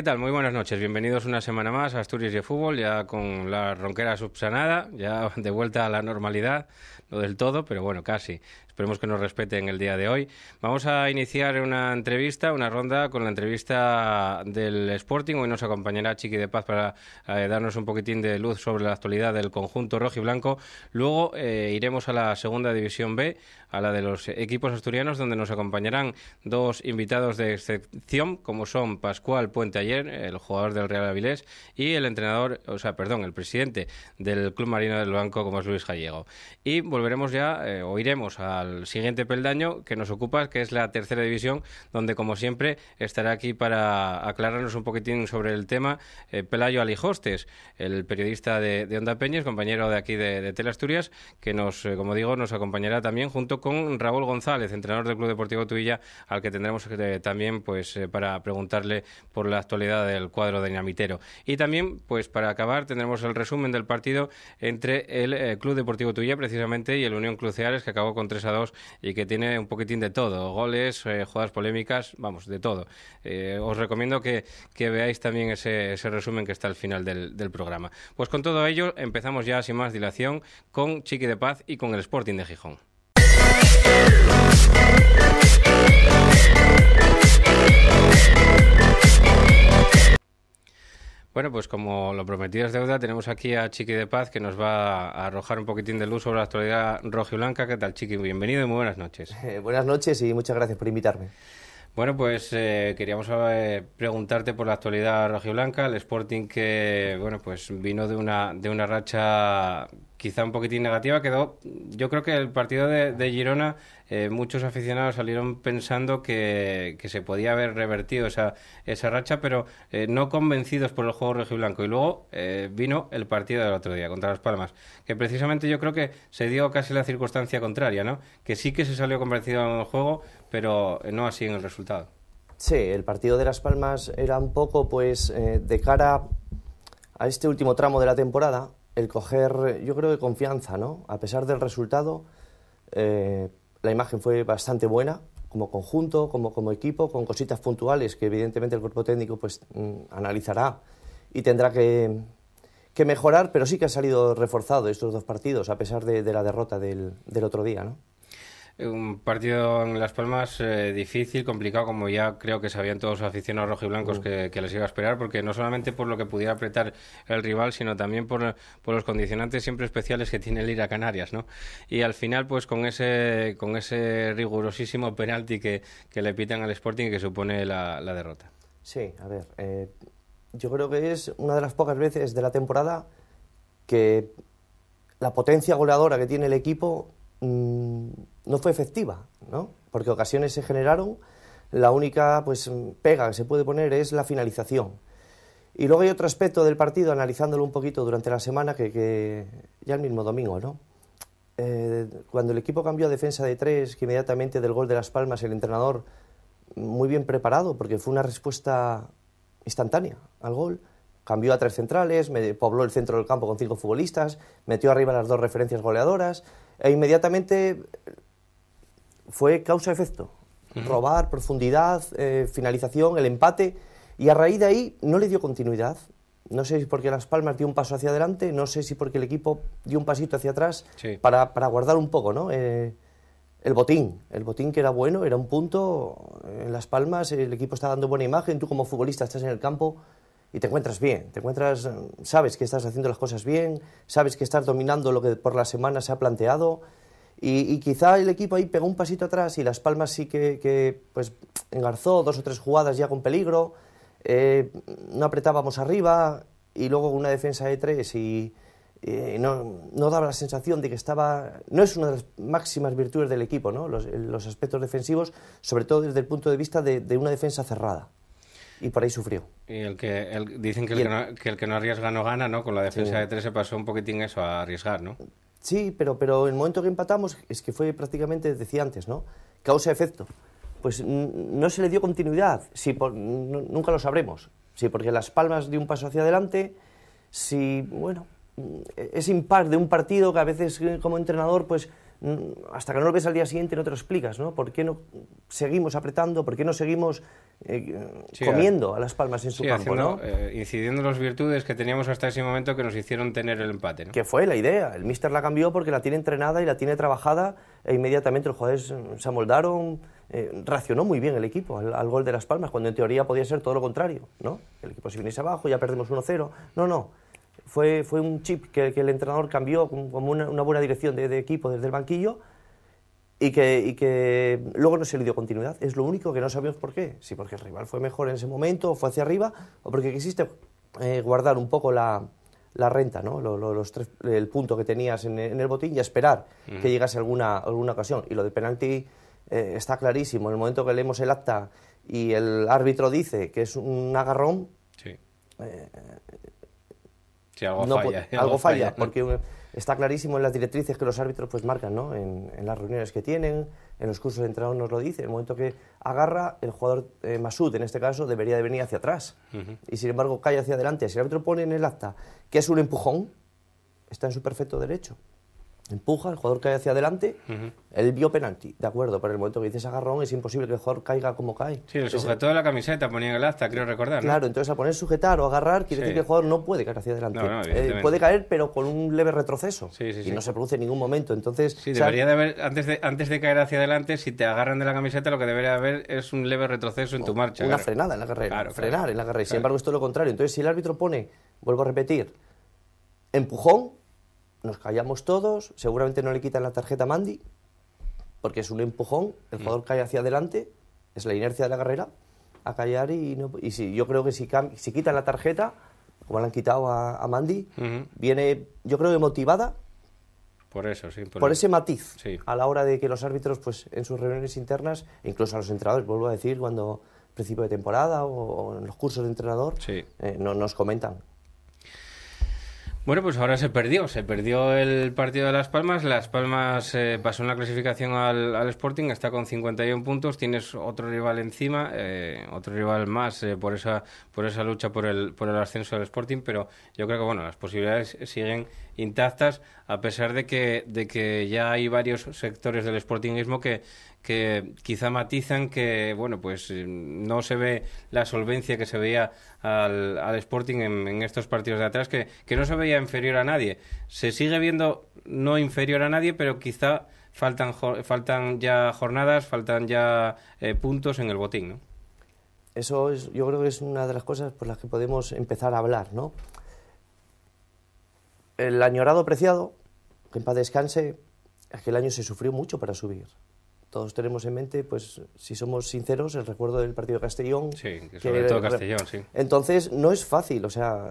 ¿Qué tal? Muy buenas noches. Bienvenidos una semana más a Asturias de Fútbol, ya con la ronquera subsanada, ya de vuelta a la normalidad, no del todo, pero bueno, casi. Esperemos que nos respeten el día de hoy. Vamos a iniciar una entrevista, una ronda con la entrevista del Sporting. Hoy nos acompañará Chiqui de Paz para darnos un poquitín de luz sobre la actualidad del conjunto rojiblanco. Luego iremos a la segunda división B, a la de los equipos asturianos, donde nos acompañarán dos invitados de excepción, como son Pascual Puente Ayer, el jugador del Real Avilés, y el el presidente del Club Marino del Banco, como es Luis Gallego. Y volveremos ya, o iremos al siguiente peldaño que nos ocupa, que es la tercera división, donde, como siempre, estará aquí para aclararnos un poquitín sobre el tema Pelayo Alijostes, el periodista de Onda Peñes, compañero de aquí de Teleasturias, que nos, como digo, nos acompañará también junto con Raúl González, entrenador del Club Deportivo Tuilla, al que tendremos también para preguntarle por la actualidad del cuadro dinamitero. Y también, pues para acabar, tendremos el resumen del partido entre el Club Deportivo Tuilla, precisamente, y el Unión Club Ceares, que acabó con 3-2 y que tiene un poquitín de todo, goles, jugadas polémicas, vamos, de todo. Os recomiendo que veáis también ese resumen que está al final del programa. Pues con todo ello empezamos ya sin más dilación con Chiqui de Paz y con el Sporting de Gijón. Bueno, pues como lo prometido es deuda, tenemos aquí a Chiqui de Paz, que nos va a arrojar un poquitín de luz sobre la actualidad rojiblanca. ¿Qué tal, Chiqui? Bienvenido y muy buenas noches. Buenas noches y muchas gracias por invitarme. Bueno, pues queríamos preguntarte por la actualidad rojiblanca, el Sporting que, bueno, pues vino de una racha quizá un poquitín negativa. Yo creo que el partido de Girona, muchos aficionados salieron pensando que se podía haber revertido esa racha, pero no convencidos por el juego rojiblanco. Y luego vino el partido del otro día contra Las Palmas, que precisamente yo creo que se dio casi la circunstancia contraria, ¿no? Que sí que se salió convencido en el juego, pero no así en el resultado. Sí, el partido de Las Palmas era un poco, pues, de cara a este último tramo de la temporada, el coger, yo creo, de confianza, ¿no? A pesar del resultado, la imagen fue bastante buena, como conjunto, como equipo, con cositas puntuales que evidentemente el cuerpo técnico pues analizará y tendrá que mejorar, pero sí que ha salido reforzado estos dos partidos, a pesar de la derrota del otro día, ¿no? Un partido en Las Palmas difícil, complicado, como ya creo que sabían todos los aficionados rojiblancos que les iba a esperar, porque no solamente por lo que pudiera apretar el rival, sino también por los condicionantes siempre especiales que tiene el ir a Canarias, ¿no? Y al final, pues con ese rigurosísimo penalti que le pitan al Sporting y que supone la derrota. Sí, a ver, yo creo que es una de las pocas veces de la temporada que la potencia goleadora que tiene el equipo no fue efectiva, ¿no? Porque ocasiones se generaron, la única pues pega que se puede poner es la finalización. Y luego hay otro aspecto del partido, analizándolo un poquito durante la semana, que ya el mismo domingo, ¿no? Cuando el equipo cambió a defensa de 3, que inmediatamente del gol de Las Palmas el entrenador, muy bien preparado, porque fue una respuesta instantánea al gol, cambió a 3 centrales, pobló el centro del campo con 5 futbolistas, metió arriba las 2 referencias goleadoras, e inmediatamente fue causa-efecto. Robar, profundidad, finalización, el empate, y a raíz de ahí no le dio continuidad. No sé si porque Las Palmas dio un paso hacia adelante, no sé si porque el equipo dio un pasito hacia atrás, sí, para guardar un poco, ¿no? El botín que era bueno, era un punto. En Las Palmas el equipo está dando buena imagen, tú como futbolista estás en el campo y te encuentras bien, sabes que estás haciendo las cosas bien, sabes que estás dominando lo que por la semana se ha planteado, y quizá el equipo ahí pegó un pasito atrás y Las Palmas sí que pues engarzó 2 o 3 jugadas ya con peligro, no apretábamos arriba y luego una defensa de 3 y no daba la sensación de que estaba. No es una de las máximas virtudes del equipo, ¿no? Los aspectos defensivos, sobre todo desde el punto de vista de una defensa cerrada. Y por ahí sufrió. Y dicen que el que no arriesga no gana, ¿no? Con la defensa de 3 se pasó un poquitín eso, a arriesgar, ¿no? Sí, pero el momento que empatamos es que fue prácticamente, decía antes, ¿no? Causa-efecto. Pues no se le dio continuidad. Nunca lo sabremos. Sí, porque Las Palmas dio un paso hacia adelante. Sí, bueno, es impar de un partido que a veces como entrenador pues hasta que no lo ves al día siguiente no te lo explicas, ¿no? ¿Por qué no seguimos apretando? ¿Por qué no seguimos comiendo a Las Palmas en su campo, haciendo, ¿no? incidiendo en las virtudes que teníamos hasta ese momento que nos hicieron tener el empate, ¿no? Que fue la idea. El míster la cambió porque la tiene entrenada y la tiene trabajada e inmediatamente los jugadores se amoldaron, reaccionó muy bien el equipo al gol de Las Palmas, cuando en teoría podía ser todo lo contrario, ¿no? El equipo se viniese abajo, ya perdemos 1-0. No. Fue un chip que el entrenador cambió como una buena dirección de equipo desde el banquillo y que luego no se le dio continuidad. Es lo único que no sabemos por qué. Si porque el rival fue mejor en ese momento, o fue hacia arriba, o porque quisiste guardar un poco la renta, ¿no? El punto que tenías en el botín y esperar que llegase alguna ocasión. Y lo de penalti está clarísimo. En el momento que leemos el acta y el árbitro dice que es un agarrón... Sí. Sí, algo falla, porque está clarísimo en las directrices que los árbitros pues marcan, ¿no? En las reuniones que tienen, en los cursos de entrenador nos lo dice. En el momento que agarra, el jugador Masud, en este caso, debería de venir hacia atrás. Y sin embargo cae hacia adelante. Si el árbitro pone en el acta que es un empujón, está en su perfecto derecho. Empuja, el jugador cae hacia adelante, él vio penalti, de acuerdo, pero en el momento que dices agarrón es imposible que el jugador caiga como cae. Sí, el sujetó de la camiseta, ponía en el acta, creo recordar, ¿no? Claro, entonces al poner sujetar o agarrar quiere decir que el jugador no puede caer hacia adelante. No, puede caer, pero con un leve retroceso. Y no se produce en ningún momento. Entonces, sí, debería de haber, antes de caer hacia adelante, si te agarran de la camiseta, lo que debería haber es un leve retroceso en tu marcha. Una frenada en la carrera, frenar en la carrera. Sin embargo, esto es lo contrario. Entonces, si el árbitro pone, vuelvo a repetir, empujón, nos callamos todos, seguramente no le quitan la tarjeta a Mandy, porque es un empujón, el jugador cae hacia adelante, es la inercia de la carrera, a callar y sí, yo creo que si quitan la tarjeta, como le han quitado a Mandy, viene, yo creo que motivada por eso, sí, por ese matiz, sí, a la hora de que los árbitros, pues en sus reuniones internas, incluso a los entrenadores, vuelvo a decir, cuando principio de temporada o en los cursos de entrenador, nos comentan. Bueno, pues ahora se perdió el partido de Las Palmas. Las Palmas pasó en la clasificación al Sporting, está con 51 puntos, tienes otro rival encima, otro rival más por esa lucha por el ascenso del Sporting, pero yo creo que bueno, las posibilidades siguen intactas, a pesar de que ya hay varios sectores del sportingismo que quizá matizan que bueno, pues no se ve la solvencia que se veía al Sporting en estos partidos de atrás, que no se veía inferior a nadie. Se sigue viendo no inferior a nadie, pero quizá faltan ya jornadas, faltan ya puntos en el botín, ¿no? Eso yo creo que es una de las cosas por las que podemos empezar a hablar, ¿no? El añorado Preciado, que en paz descanse, aquel año se sufrió mucho para subir. Todos tenemos en mente, pues, si somos sinceros, el recuerdo del partido de Castellón. Sí, que sobre todo Castellón, sí. Entonces, no es fácil, o sea,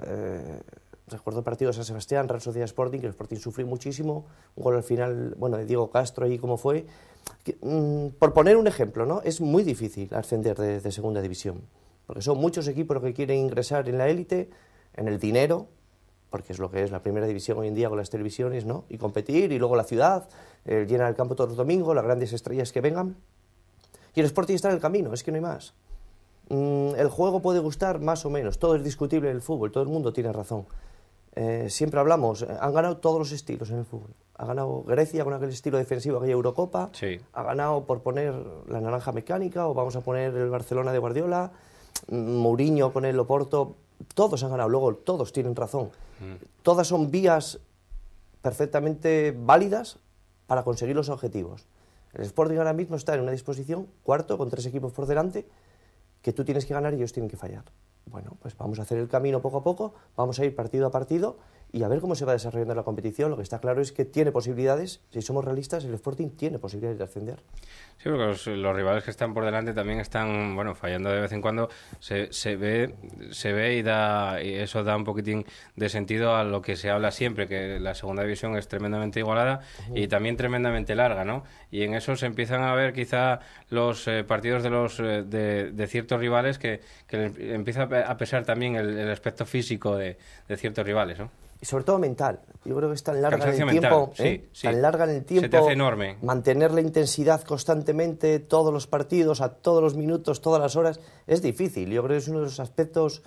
recuerdo el partido de San Sebastián, Real Sociedad Sporting, que el Sporting sufrió muchísimo, un gol al final, bueno, de Diego Castro ahí como fue. Por poner un ejemplo, ¿no? Es muy difícil ascender de segunda división, porque son muchos equipos los que quieren ingresar en la élite, en el dinero, porque es lo que es la primera división hoy en día con las televisiones, ¿no? Y competir, y luego la ciudad, llenar el campo todos los domingos, las grandes estrellas que vengan. Y el Sporting está en el camino, es que no hay más. El juego puede gustar más o menos, todo es discutible en el fútbol, todo el mundo tiene razón. Siempre hablamos, han ganado todos los estilos en el fútbol. Ha ganado Grecia con aquel estilo defensivo, aquella Eurocopa, sí. Ha ganado por poner la naranja mecánica, o vamos a poner el Barcelona de Guardiola, Mourinho con el Oporto, todos han ganado, luego todos tienen razón. Todas son vías perfectamente válidas para conseguir los objetivos. El Sporting ahora mismo está en una disposición, cuarto, con 3 equipos por delante, que tú tienes que ganar y ellos tienen que fallar. Bueno, pues vamos a hacer el camino poco a poco, vamos a ir partido a partido y a ver cómo se va desarrollando la competición. Lo que está claro es que tiene posibilidades, si somos realistas, el Sporting tiene posibilidades de ascender. Sí, porque los rivales que están por delante también están, bueno, fallando de vez en cuando. Se ve y eso da un poquitín de sentido a lo que se habla siempre, que la segunda división es tremendamente igualada y también tremendamente larga, ¿no? Y en eso se empiezan a ver quizá los partidos de ciertos rivales que empieza a pesar también el aspecto físico de ciertos rivales, ¿no? Y sobre todo mental. Yo creo que es tan larga en el mental, tiempo, sí. tan larga en el tiempo, se te hace enorme. Mantener la intensidad constantemente, todos los partidos, a todos los minutos, todas las horas, es difícil. Yo creo que es uno de los aspectos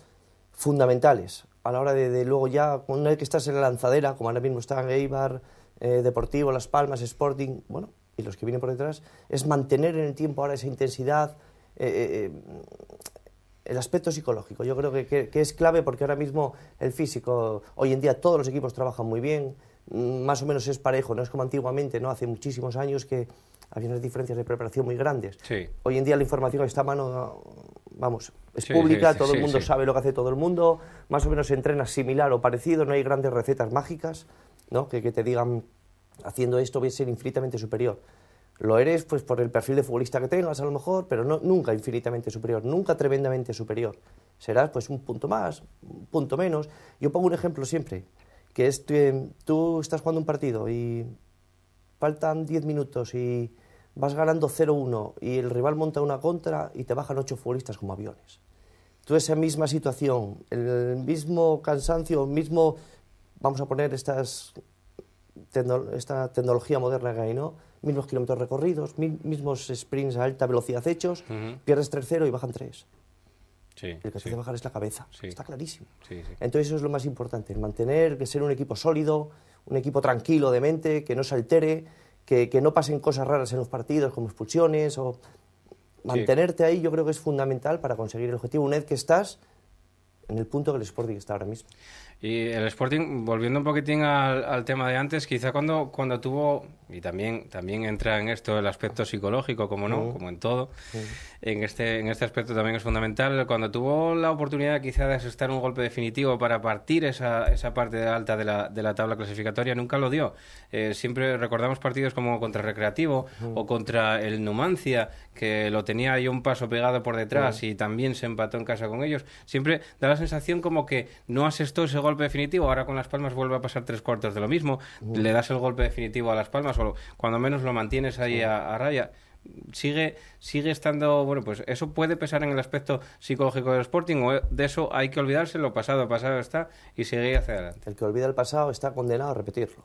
fundamentales a la hora de luego ya, una vez que estás en la lanzadera, como ahora mismo está Eibar, Deportivo, Las Palmas, Sporting, bueno, y los que vienen por detrás, es mantener en el tiempo ahora esa intensidad, el aspecto psicológico. Yo creo que es clave porque ahora mismo el físico, hoy en día todos los equipos trabajan muy bien, más o menos es parejo, no es como antiguamente, ¿no? Hace muchísimos años que había unas diferencias de preparación muy grandes. Sí. Hoy en día la información está a mano, vamos, es pública, todo el mundo sabe lo que hace todo el mundo, más o menos se entrena similar o parecido, no hay grandes recetas mágicas, ¿no? Que te digan, haciendo esto voy a ser infinitamente superior. Lo eres pues por el perfil de futbolista que tengas a lo mejor, pero no, nunca infinitamente superior, nunca tremendamente superior. Serás pues un punto más, un punto menos. Yo pongo un ejemplo siempre, que es tú estás jugando un partido y faltan 10 minutos y vas ganando 0-1 y el rival monta una contra y te bajan 8 futbolistas como aviones. Tú esa misma situación, el mismo cansancio, mismo, vamos a poner esta tecnología moderna que hay, ¿no? Mismos kilómetros recorridos, mismos sprints a alta velocidad hechos, pierdes 3-0 y bajan 3. Sí, el que te hace bajar es la cabeza, está clarísimo. Entonces eso es lo más importante, mantener, que ser un equipo sólido, un equipo tranquilo de mente, que no se altere, que no pasen cosas raras en los partidos como expulsiones o mantenerte ahí. Yo creo que es fundamental para conseguir el objetivo una vez que estás en el punto que el Sporting está ahora mismo. Y el Sporting, volviendo un poquitín al tema de antes, quizá cuando tuvo, y también entra en esto el aspecto psicológico, como no, como en todo, en este aspecto también es fundamental, cuando tuvo la oportunidad quizá de asestar un golpe definitivo para partir esa parte alta de la tabla clasificatoria, nunca lo dio. Siempre recordamos partidos como contra Recreativo o contra el Numancia, que lo tenía ahí un paso pegado por detrás y también se empató en casa con ellos. Siempre da la sensación como que no asestó ese golpe definitivo. Ahora con Las Palmas vuelve a pasar 3/4 de lo mismo. Le das el golpe definitivo a Las Palmas o cuando menos lo mantienes ahí a raya. Sigue estando, bueno, pues eso puede pesar en el aspecto psicológico del Sporting, o de eso hay que olvidarse, lo pasado está y seguir hacia adelante. El que olvida el pasado está condenado a repetirlo.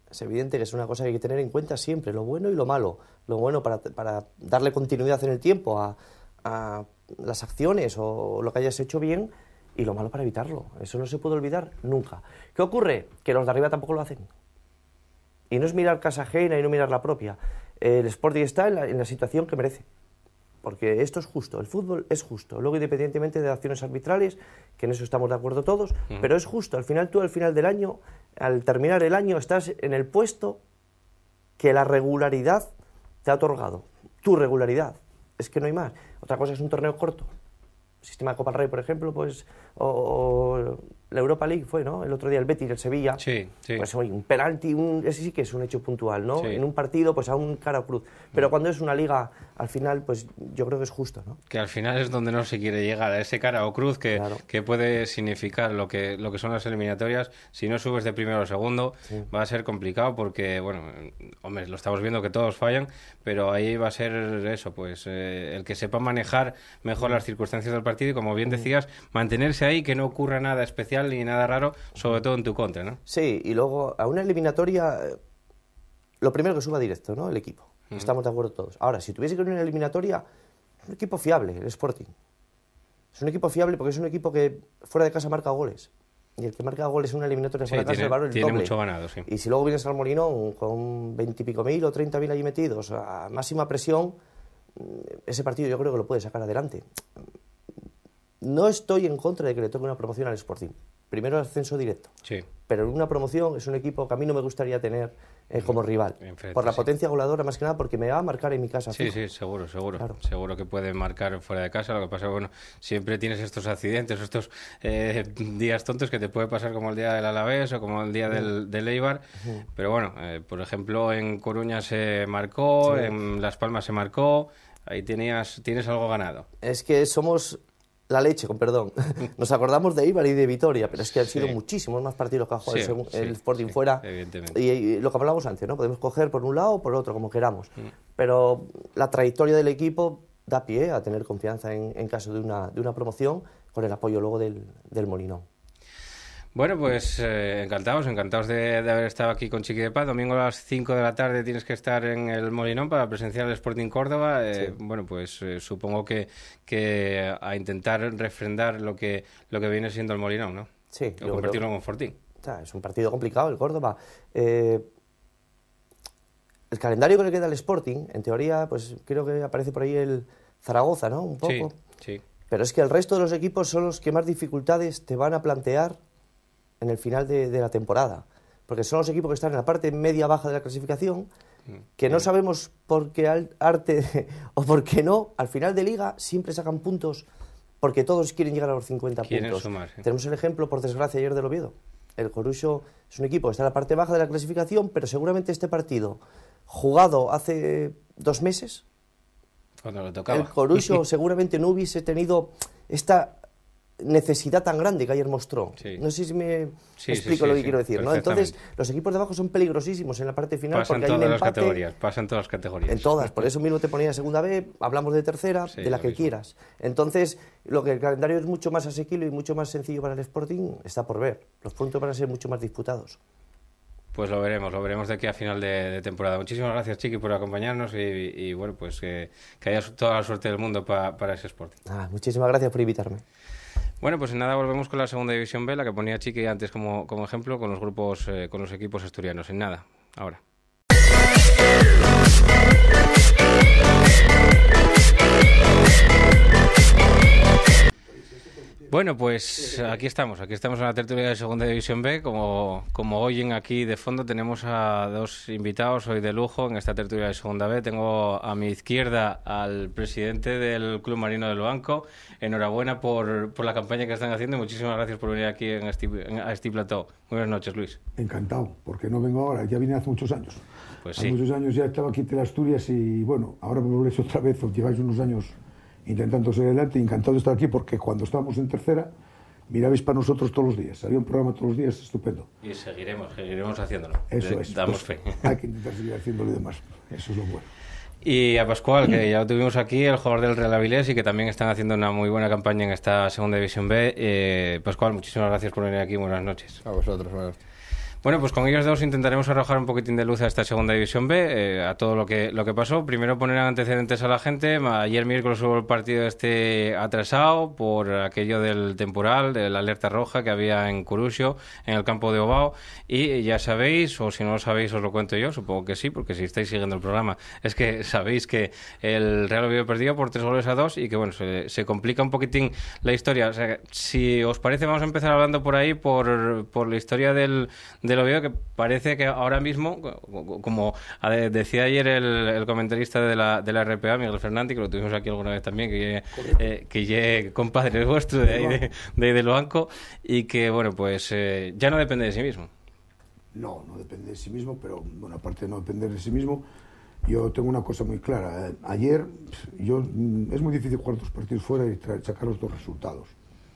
Es evidente que es una cosa que hay que tener en cuenta siempre, lo bueno y lo malo. Lo bueno para darle continuidad en el tiempo a las acciones o lo que hayas hecho bien, y lo malo para evitarlo. Eso no se puede olvidar nunca. ¿Qué ocurre? Que los de arriba tampoco lo hacen. Y no es mirar casa ajena y no mirar la propia. El Sporting está en la situación que merece. Porque esto es justo, el fútbol es justo. Luego, independientemente de acciones arbitrales, que en eso estamos de acuerdo todos, pero es justo. Al final, tú al final del año, al terminar el año, estás en el puesto que la regularidad te ha otorgado. Tu regularidad. Es que no hay más. Otra cosa es un torneo corto. Sistema de Copa del Rey, por ejemplo, pues, o la Europa League fue, ¿no? El otro día el Betis, el Sevilla, pues oye, un penalti, ese sí que es un hecho puntual, ¿no? En un partido, pues a un cara o cruz. Pero cuando es una liga, al final, pues yo creo que es justo, ¿no? Que al final es donde no se quiere llegar, a ese cara o cruz que puede significar lo que son las eliminatorias. Si no subes de primero o segundo, va a ser complicado porque, bueno, hombre, lo estamos viendo que todos fallan, pero ahí va a ser eso, pues el que sepa manejar mejor las circunstancias del partido y, como bien decías, mantenerse ahí, que no ocurra nada especial ni nada raro, sobre todo en tu contra, ¿no? Sí, y luego a una eliminatoria, lo primero que suba directo, ¿no? El equipo. Estamos de acuerdo todos. Ahora, si tuviese que ir a una eliminatoria, es un equipo fiable, el Sporting. Es un equipo fiable porque es un equipo que fuera de casa marca goles. Y el que marca goles en una eliminatoria fuera de casa, el valor es el doble. Tiene mucho ganado, sí. Y si luego vienes al Molinón con 20 y pico mil o 30.000 allí metidos a máxima presión, ese partido yo creo que lo puede sacar adelante. No estoy en contra de que le toque una promoción al Sporting. Primero el ascenso directo. Sí. Pero en una promoción es un equipo que a mí no me gustaría tener como rival. Por la potencia goleadora, más que nada, porque me va a marcar en mi casa. Sí, fijo. Sí, seguro. Claro. Seguro que puede marcar fuera de casa. Lo que pasa es que, bueno, siempre tienes estos accidentes, estos días tontos que te puede pasar como el día del Alavés o como el día del Eibar. Pero bueno, por ejemplo, en Coruña se marcó, en Las Palmas se marcó. Ahí tienes algo ganado. Es que somos la leche, con perdón. Nos acordamos de Eibar y de Vitoria, pero es que han sido muchísimos más partidos que ha jugado el Sporting fuera. Evidentemente. Y lo que hablábamos antes, ¿no? Podemos coger por un lado o por el otro, como queramos. Pero la trayectoria del equipo da pie a tener confianza en caso de una promoción, con el apoyo luego del Molinón. Bueno, pues encantados de haber estado aquí con Chiqui de Paz. Domingo a las 5 de la tarde tienes que estar en el Molinón para presenciar el Sporting Córdoba. Bueno, pues supongo que a intentar refrendar lo que viene siendo el Molinón, ¿no? Sí. O convertirlo en un fortín. Es un partido complicado el Córdoba. el calendario que le queda al Sporting, en teoría, pues creo que aparece por ahí el Zaragoza, ¿no? Un poco. Sí. Pero es que el resto de los equipos son los que más dificultades te van a plantear en el final de la temporada. Porque son los equipos que están en la parte media-baja de la clasificación, que no sabemos por qué arte o por qué no, al final de liga siempre sacan puntos porque todos quieren llegar a los 50 puntos. Sumar, sí. Tenemos el ejemplo, por desgracia, ayer del Oviedo. El Coruso es un equipo que está en la parte baja de la clasificación, pero seguramente este partido, jugado hace 2 meses, cuando lo tocaba, el Coruso seguramente no hubiese tenido esta necesidad tan grande que ayer mostró. Sí. No sé si me explico lo que quiero decir, ¿no? Entonces, los equipos de abajo son peligrosísimos en la parte final porque hay un empate. Pasan todas las categorías. En todas, por eso mismo te ponía segunda B, hablamos de tercera, de la que quieras. Entonces, lo que el calendario es mucho más asequible y mucho más sencillo para el Sporting, está por ver. Los puntos van a ser mucho más disputados. Pues lo veremos de aquí a final de temporada. Muchísimas gracias, Chiqui, por acompañarnos y bueno, pues que haya toda la suerte del mundo para ese Sporting. Muchísimas gracias por invitarme. Bueno, pues en nada volvemos con la segunda división B, la que ponía Chiqui antes como ejemplo, con los grupos, con los equipos asturianos. En nada, ahora. Bueno, pues aquí estamos en la tertulia de Segunda División B. Como oyen aquí de fondo, tenemos a 2 invitados hoy de lujo en esta tertulia de Segunda B. Tengo a mi izquierda al presidente del Club Marino del Banco. Enhorabuena por la campaña que están haciendo y muchísimas gracias por venir aquí a este plató. Muy buenas noches, Luis. Encantado, porque no vengo ahora, ya vine hace muchos años. Pues hace sí. muchos años ya estaba aquí en Asturias y bueno, ahora me volvéis otra vez, os lleváis unos años intentando seguir adelante, encantado de estar aquí porque cuando estábamos en tercera mirabais para nosotros todos los días, había un programa todos los días estupendo. Y seguiremos haciéndolo. Eso es. Damos pues, fe. Hay que intentar seguir haciéndolo y demás, eso es lo bueno. Y a Pascual, que ya lo tuvimos aquí, el jugador del Real Avilés y que también están haciendo una muy buena campaña en esta Segunda División B. Pascual, muchísimas gracias por venir aquí, buenas noches. A vosotros, buenas noches. Bueno, pues con ellos dos intentaremos arrojar un poquitín de luz a esta Segunda División B, a todo lo que pasó. Primero poner antecedentes a la gente. Ayer miércoles hubo el partido atrasado por aquello del temporal, de la alerta roja que había en Coruso, en el campo de Ovao. Y ya sabéis, o si no lo sabéis os lo cuento yo, supongo que sí, porque si estáis siguiendo el programa, es que sabéis que el Real Oviedo perdió por 3-2 y que bueno, se complica un poquitín la historia. O sea, si os parece, vamos a empezar hablando por ahí, por la historia del Oviedo, que parece que ahora mismo, como decía ayer el comentarista de la RPA, Miguel Fernández, que lo tuvimos aquí alguna vez también, que ye compadre vuestro de ahí del banco, y que bueno, pues ya no depende de sí mismo. No depende de sí mismo, pero bueno, aparte de no depender de sí mismo, yo tengo una cosa muy clara. Ayer, es muy difícil jugar 2 partidos fuera y sacar los 2 resultados.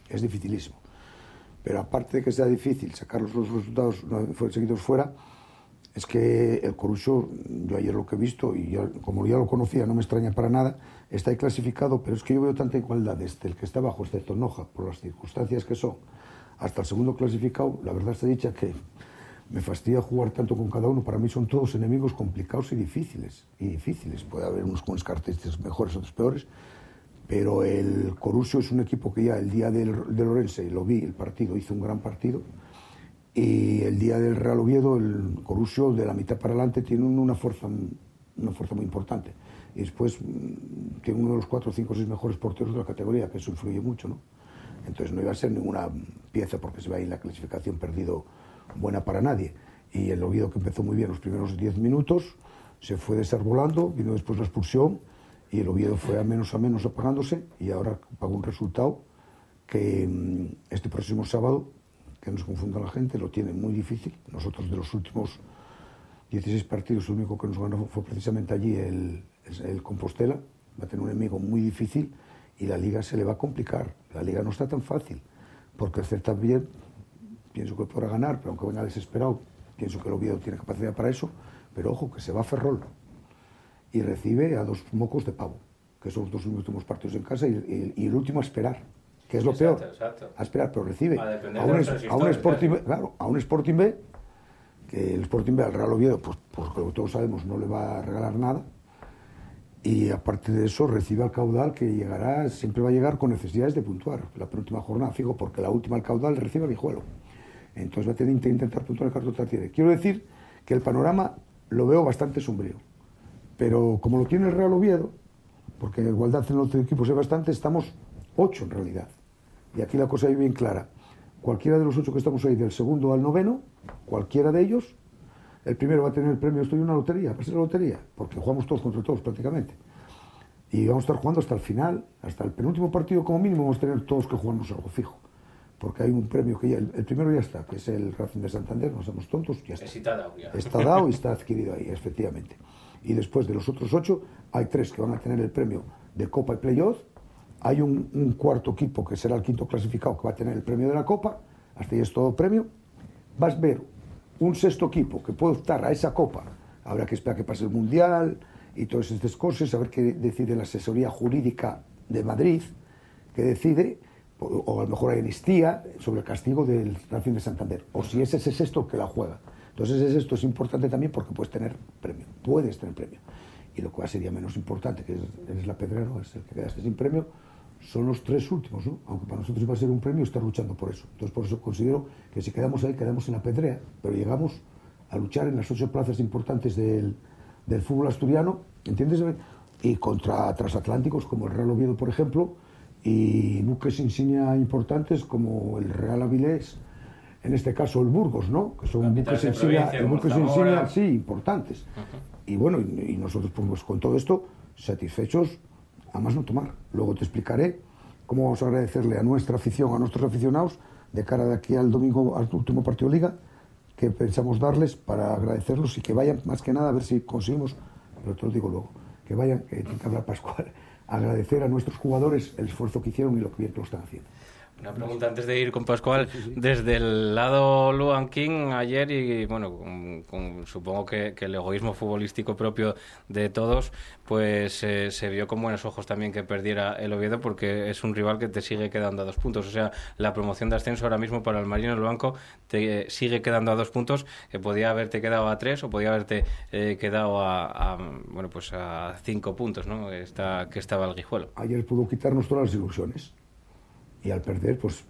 Es dificilísimo. Pero aparte de que sea difícil sacar los 2 resultados seguidos fuera, es que el Coruso, yo ayer lo que he visto, y como ya lo conocía, no me extraña para nada, está ahí clasificado, pero es que yo veo tanta igualdad desde el que está abajo, excepto Noja, por las circunstancias que son, hasta el segundo clasificado. La verdad está dicha que me fastidia jugar tanto con cada uno. Para mí son todos enemigos complicados y difíciles. Puede haber unos con características mejores, otros peores, pero el Coruso es un equipo que ya el día del Orense, lo vi, el partido, hizo un gran partido, y el día del Real Oviedo, el Coruso de la mitad para adelante tiene una fuerza muy importante. Y después tiene uno de los 4, 5, 6 mejores porteros de la categoría, que eso influye mucho, ¿no? Entonces no iba a ser ninguna pieza, porque se ve ahí en la clasificación perdido, buena para nadie. Y el Oviedo, que empezó muy bien los primeros 10 minutos, se fue desarbolando, vino después la expulsión, y el Oviedo fue a menos apagándose, y ahora pagó un resultado que este próximo sábado, que no se confunda la gente, lo tiene muy difícil. Nosotros, de los últimos 16 partidos, el único que nos ganó fue precisamente allí el Compostela. Va a tener un enemigo muy difícil y la Liga se le va a complicar. La Liga no está tan fácil, porque el Celta bien, pienso que podrá ganar, pero aunque venga desesperado, pienso que el Oviedo tiene capacidad para eso. Pero ojo, que se va a Ferrol y recibe a 2 mocos de pavo, que son los 2 últimos partidos en casa, y el último a esperar, que es lo peor. Exacto. A esperar, pero recibe a un Sporting B, que el Sporting B al Real Oviedo, pues como todos sabemos, no le va a regalar nada, y aparte de eso recibe al caudal, que siempre va a llegar con necesidades de puntuar la penúltima jornada, fijo, porque la última al caudal recibe a Guijuelo. Entonces va a tener que intentar puntuar el cartón que tiene. Quiero decir que el panorama lo veo bastante sombrío. Pero como lo tiene el Real Oviedo, porque en igualdad en los equipos hay bastante, estamos 8 en realidad. Y aquí la cosa es bien clara. Cualquiera de los 8 que estamos ahí, del segundo al noveno, cualquiera de ellos, el primero va a tener el premio. Esto es una lotería, va a ser la lotería, porque jugamos todos contra todos prácticamente. Y vamos a estar jugando hasta el final, hasta el penúltimo partido como mínimo, vamos a tener todos que jugarnos algo fijo. Porque hay un premio que ya, el primero ya está, que es el Racing de Santander, no somos tontos, ya está. Está dado y está adquirido ahí, efectivamente. Y después de los otros 8, hay 3 que van a tener el premio de Copa y Playoff. Hay un cuarto equipo que será el quinto clasificado que va a tener el premio de la Copa. Hasta ahí es todo premio. Vas a ver un sexto equipo que puede optar a esa Copa. Habrá que esperar que pase el Mundial y todas estas cosas, a ver qué decide la asesoría jurídica de Madrid, que decide, o a lo mejor hay amnistía sobre el castigo del Racing de Santander, o si es ese sexto que la juega. Entonces ese sexto es importante también porque puedes tener premio. Y lo cual sería menos importante, que es la Pedrera, ¿no? Es el que quedaste sin premio, son los 3 últimos, ¿no? Aunque para nosotros iba a ser un premio estar luchando por eso. Entonces por eso considero que si quedamos ahí, quedamos en la Pedrea, pero llegamos a luchar en las 8 plazas importantes del fútbol asturiano, ¿entiendes? Y contra transatlánticos como el Real Oviedo, por ejemplo, y buques insignia importantes como el Real Avilés, en este caso el Burgos, ¿no? Que son buques insignia, sí, importantes. Y bueno, y nosotros pues con todo esto satisfechos a más no tomar. Luego te explicaré cómo vamos a agradecerle a nuestra afición, a nuestros aficionados, de cara de aquí al domingo, al último partido de Liga, que pensamos darles para agradecerlos y que vayan, más que nada, a ver si conseguimos, pero te lo digo luego, que vayan, que tiene que hablar Pascual, agradecer a nuestros jugadores el esfuerzo que hicieron y lo que bien que lo están haciendo. Una pregunta antes de ir con Pascual. Sí. Desde el lado Luan King ayer, y bueno, supongo que el egoísmo futbolístico propio de todos, pues se vio con buenos ojos también que perdiera el Oviedo, porque es un rival que te sigue quedando a 2 puntos. O sea, la promoción de ascenso ahora mismo para el Marino del Banco te sigue quedando a 2 puntos, que podía haberte quedado a 3 o podía haberte quedado a 5 puntos, ¿no? Que estaba el Guijuelo. Ayer pudo quitarnos todas las ilusiones. Y al perder, pues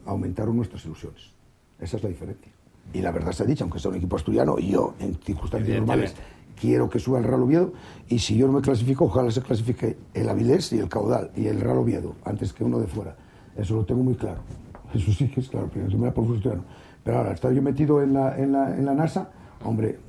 aumentaron nuestras ilusiones. Esa es la diferencia. Y la verdad se ha dicho, aunque sea un equipo asturiano, y yo, en circunstancias normales, quiero que suba el Real Oviedo, y si yo no me clasifico, ojalá se clasifique el Avilés y el Caudal, y el Real Oviedo, antes que uno de fuera. Eso lo tengo muy claro. Eso sí que es claro, pero yo me da por asturiano. Pero ahora, estar yo metido en la NASA, hombre,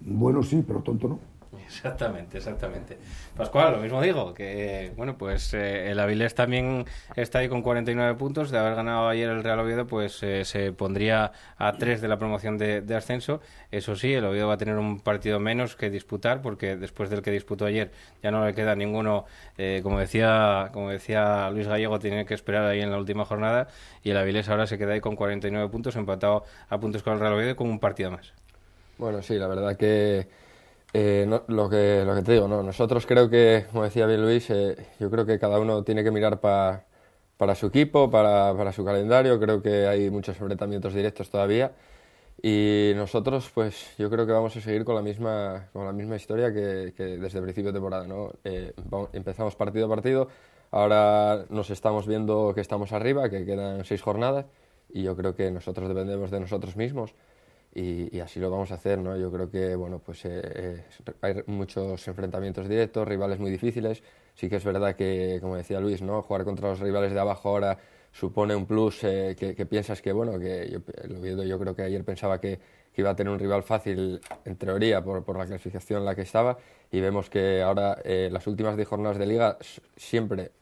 bueno sí, pero tonto no. Exactamente. Pascual, lo mismo digo, que bueno, pues el Avilés también está ahí con 49 puntos. De haber ganado ayer el Real Oviedo, pues se pondría a 3 de la promoción de ascenso. Eso sí, el Oviedo va a tener un partido menos que disputar, porque después del que disputó ayer ya no le queda ninguno. Como decía Luis Gallego, tiene que esperar ahí en la última jornada, y el Avilés ahora se queda ahí con 49 puntos, empatado a puntos con el Real Oviedo y con un partido más. Bueno, sí, la verdad que lo que te digo, no, nosotros creo que, como decía bien Luis, yo creo que cada uno tiene que mirar para su equipo, para su calendario. Creo que hay muchos enfrentamientos directos todavía, y nosotros pues yo creo que vamos a seguir con la misma historia que desde el principio de temporada, ¿no? Empezamos partido a partido, ahora nos estamos viendo que estamos arriba, que quedan 6 jornadas, y yo creo que nosotros dependemos de nosotros mismos. Y así lo vamos a hacer, ¿no? Yo creo que bueno, pues hay muchos enfrentamientos directos, rivales muy difíciles. Sí que es verdad que, como decía Luis, ¿no? Jugar contra los rivales de abajo ahora supone un plus, que piensas que, bueno, el Oviedo yo creo que ayer pensaba que iba a tener un rival fácil, en teoría, por la clasificación en la que estaba, y vemos que ahora las últimas 10 jornadas de Liga siempre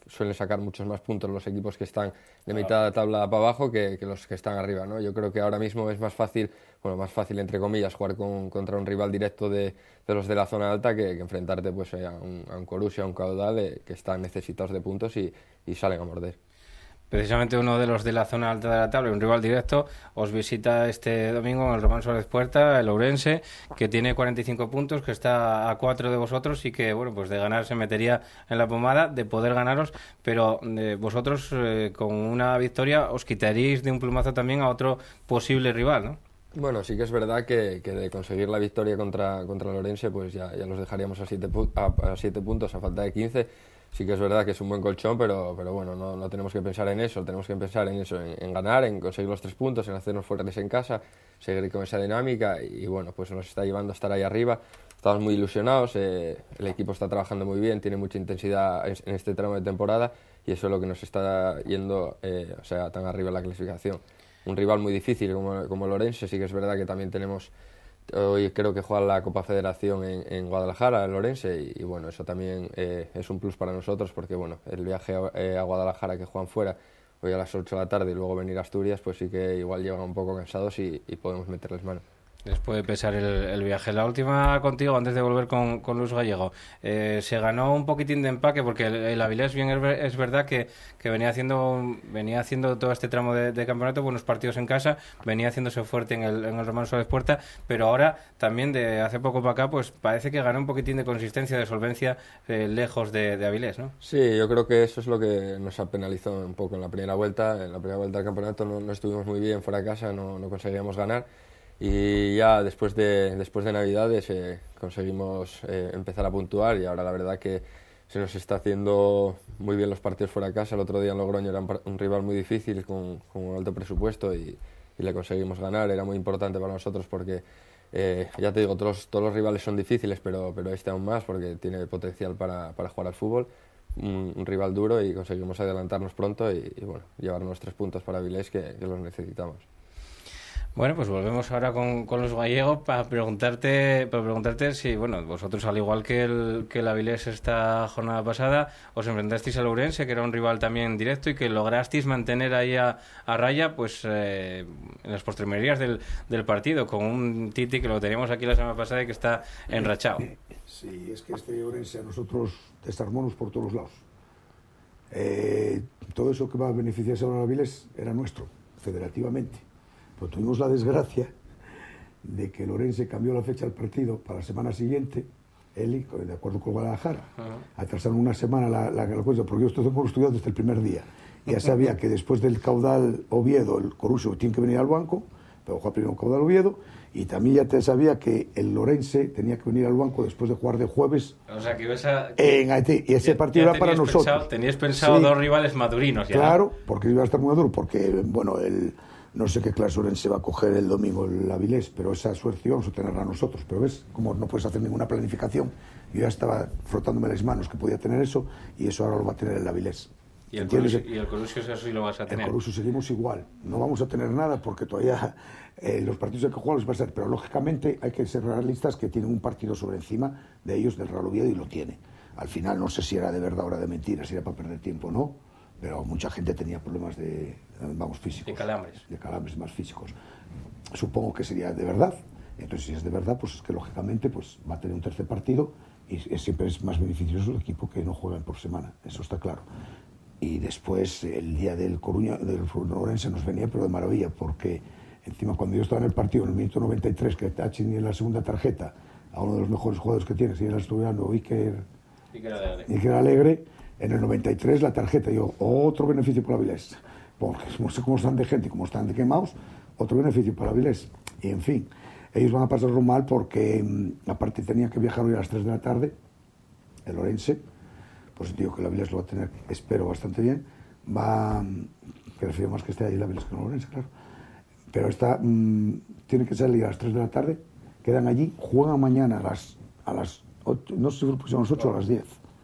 suelen sacar muchos más puntos los equipos que están de mitad de la tabla para abajo que los que están arriba, ¿no? Yo creo que ahora mismo es más fácil entre comillas, jugar contra un rival directo de los de la zona alta que enfrentarte pues a un Corus y a un Caudal que están necesitados de puntos y salen a morder. Precisamente uno de los de la zona alta de la tabla, un rival directo, os visita este domingo en el Román Suárez Puerta, el Ourense, que tiene 45 puntos, que está a 4 de vosotros y que, bueno, pues de ganar se metería en la pomada, de poder ganaros, pero vosotros con una victoria os quitaríais de un plumazo también a otro posible rival, ¿no? Bueno, sí que es verdad que de conseguir la victoria contra el Ourense, pues ya los dejaríamos a 7 puntos a falta de 15. Sí que es verdad que es un buen colchón, pero bueno, no tenemos que pensar en eso, tenemos que pensar en ganar, en conseguir los 3 puntos, en hacernos fuertes en casa, seguir con esa dinámica, y bueno, pues nos está llevando a estar ahí arriba. estamos muy ilusionados, el equipo está trabajando muy bien, tiene mucha intensidad en este tramo de temporada y eso es lo que nos está yendo o sea, tan arriba en la clasificación. Un rival muy difícil como el Orense, sí que es verdad que también tenemos, hoy creo que juega la Copa Federación en Guadalajara, el Orense, y bueno, eso también es un plus para nosotros porque bueno, el viaje a Guadalajara que juegan fuera hoy a las 8 de la tarde y luego venir a Asturias, pues sí que igual llegan un poco cansados y podemos meterles mano. Les puede pesar el viaje. La última contigo, antes de volver con Luis Gallego. Se ganó un poquitín de empaque porque el Avilés, bien es verdad que venía haciendo todo este tramo de campeonato, buenos partidos en casa, venía haciéndose fuerte en el Román Suárez Puerta, pero ahora también de hace poco para acá, pues parece que ganó un poquitín de consistencia, de solvencia, lejos de Avilés, ¿no? Sí, yo creo que eso es lo que nos ha penalizado un poco en la primera vuelta. En la primera vuelta del campeonato no estuvimos muy bien fuera de casa, no conseguíamos ganar. Y ya después de Navidades conseguimos empezar a puntuar y ahora la verdad que se nos está haciendo muy bien los partidos fuera de casa. El otro día en Logroño era un rival muy difícil con un alto presupuesto y le conseguimos ganar. Era muy importante para nosotros porque, ya te digo, todos los rivales son difíciles, pero este aún más porque tiene potencial para jugar al fútbol. Un rival duro y conseguimos adelantarnos pronto y bueno, llevarnos 3 puntos para Avilés que los necesitamos. Bueno, pues volvemos ahora con los gallegos para preguntarte si, bueno, vosotros al igual que el Avilés esta jornada pasada, os enfrentasteis al Ourense, que era un rival también directo y que lograsteis mantener ahí a raya, pues en las postrimerías del partido, con un Titi que lo teníamos aquí la semana pasada y que está enrachado. Sí, es que este Ourense a nosotros desarmónos por todos lados. Todo eso que va a beneficiarse ahora al Avilés era nuestro, federativamente. Pero tuvimos la desgracia de que el Orense cambió la fecha del partido para la semana siguiente, él, de acuerdo con Guadalajara. Atrasaron una semana la cosa, porque yo esto lo estudiado desde el primer día. Ya sabía que después del caudal Oviedo, el Coruso tiene que venir al banco, pero juega primero caudal Oviedo, y también ya sabía que el Orense tenía que venir al banco después de jugar de jueves. O sea, que en Haití, y ese partido era para nosotros. Teníais pensado sí, 2 rivales madurinos ya. Claro, porque iba a estar muy duro, porque, bueno, no sé qué clase Orense va a coger el domingo el Avilés, pero esa suerte vamos a tenerla nosotros. Pero ves, como no puedes hacer ninguna planificación, yo ya estaba frotándome las manos que podía tener eso, y eso ahora lo va a tener el Avilés. ¿Y el Corusios eso sí lo vas a tener? El Corusios seguimos igual, no vamos a tener nada porque todavía los partidos hay que jugar los va a ser, pero lógicamente hay que ser realistas que tienen un partido sobre encima de ellos del Real Oviedo y lo tiene. Al final no sé si era de verdad o era de mentira, si era para perder tiempo o no, pero mucha gente tenía problemas físicos. De calambres. De calambres más físicos. Supongo que sería de verdad. Entonces, si es de verdad, pues es que lógicamente pues va a tener un tercer partido y siempre es más beneficioso el equipo que no juegan por semana. Eso está claro. Y después, el día del Coruña, del Orense nos venía, pero de maravilla, porque encima cuando yo estaba en el partido, en el minuto 93, que Tachi en la segunda tarjeta, a uno de los mejores jugadores que tiene, si era el estudiante Iker Alegre, en el 93 la tarjeta, yo, otro beneficio para Avilés, porque no sé cómo están de gente, cómo están de quemados, otro beneficio para Avilés. Y en fin, ellos van a pasarlo mal porque aparte tenían que viajar hoy a las 3 de la tarde, el Orense, pues digo que el Avilés lo va a tener, espero, bastante bien, que refiero más que esté ahí el Avilés que el Orense, claro, pero tiene que salir a las 3 de la tarde, quedan allí, juegan mañana a las 8, no sé si pusieron a las 8 o a las 10.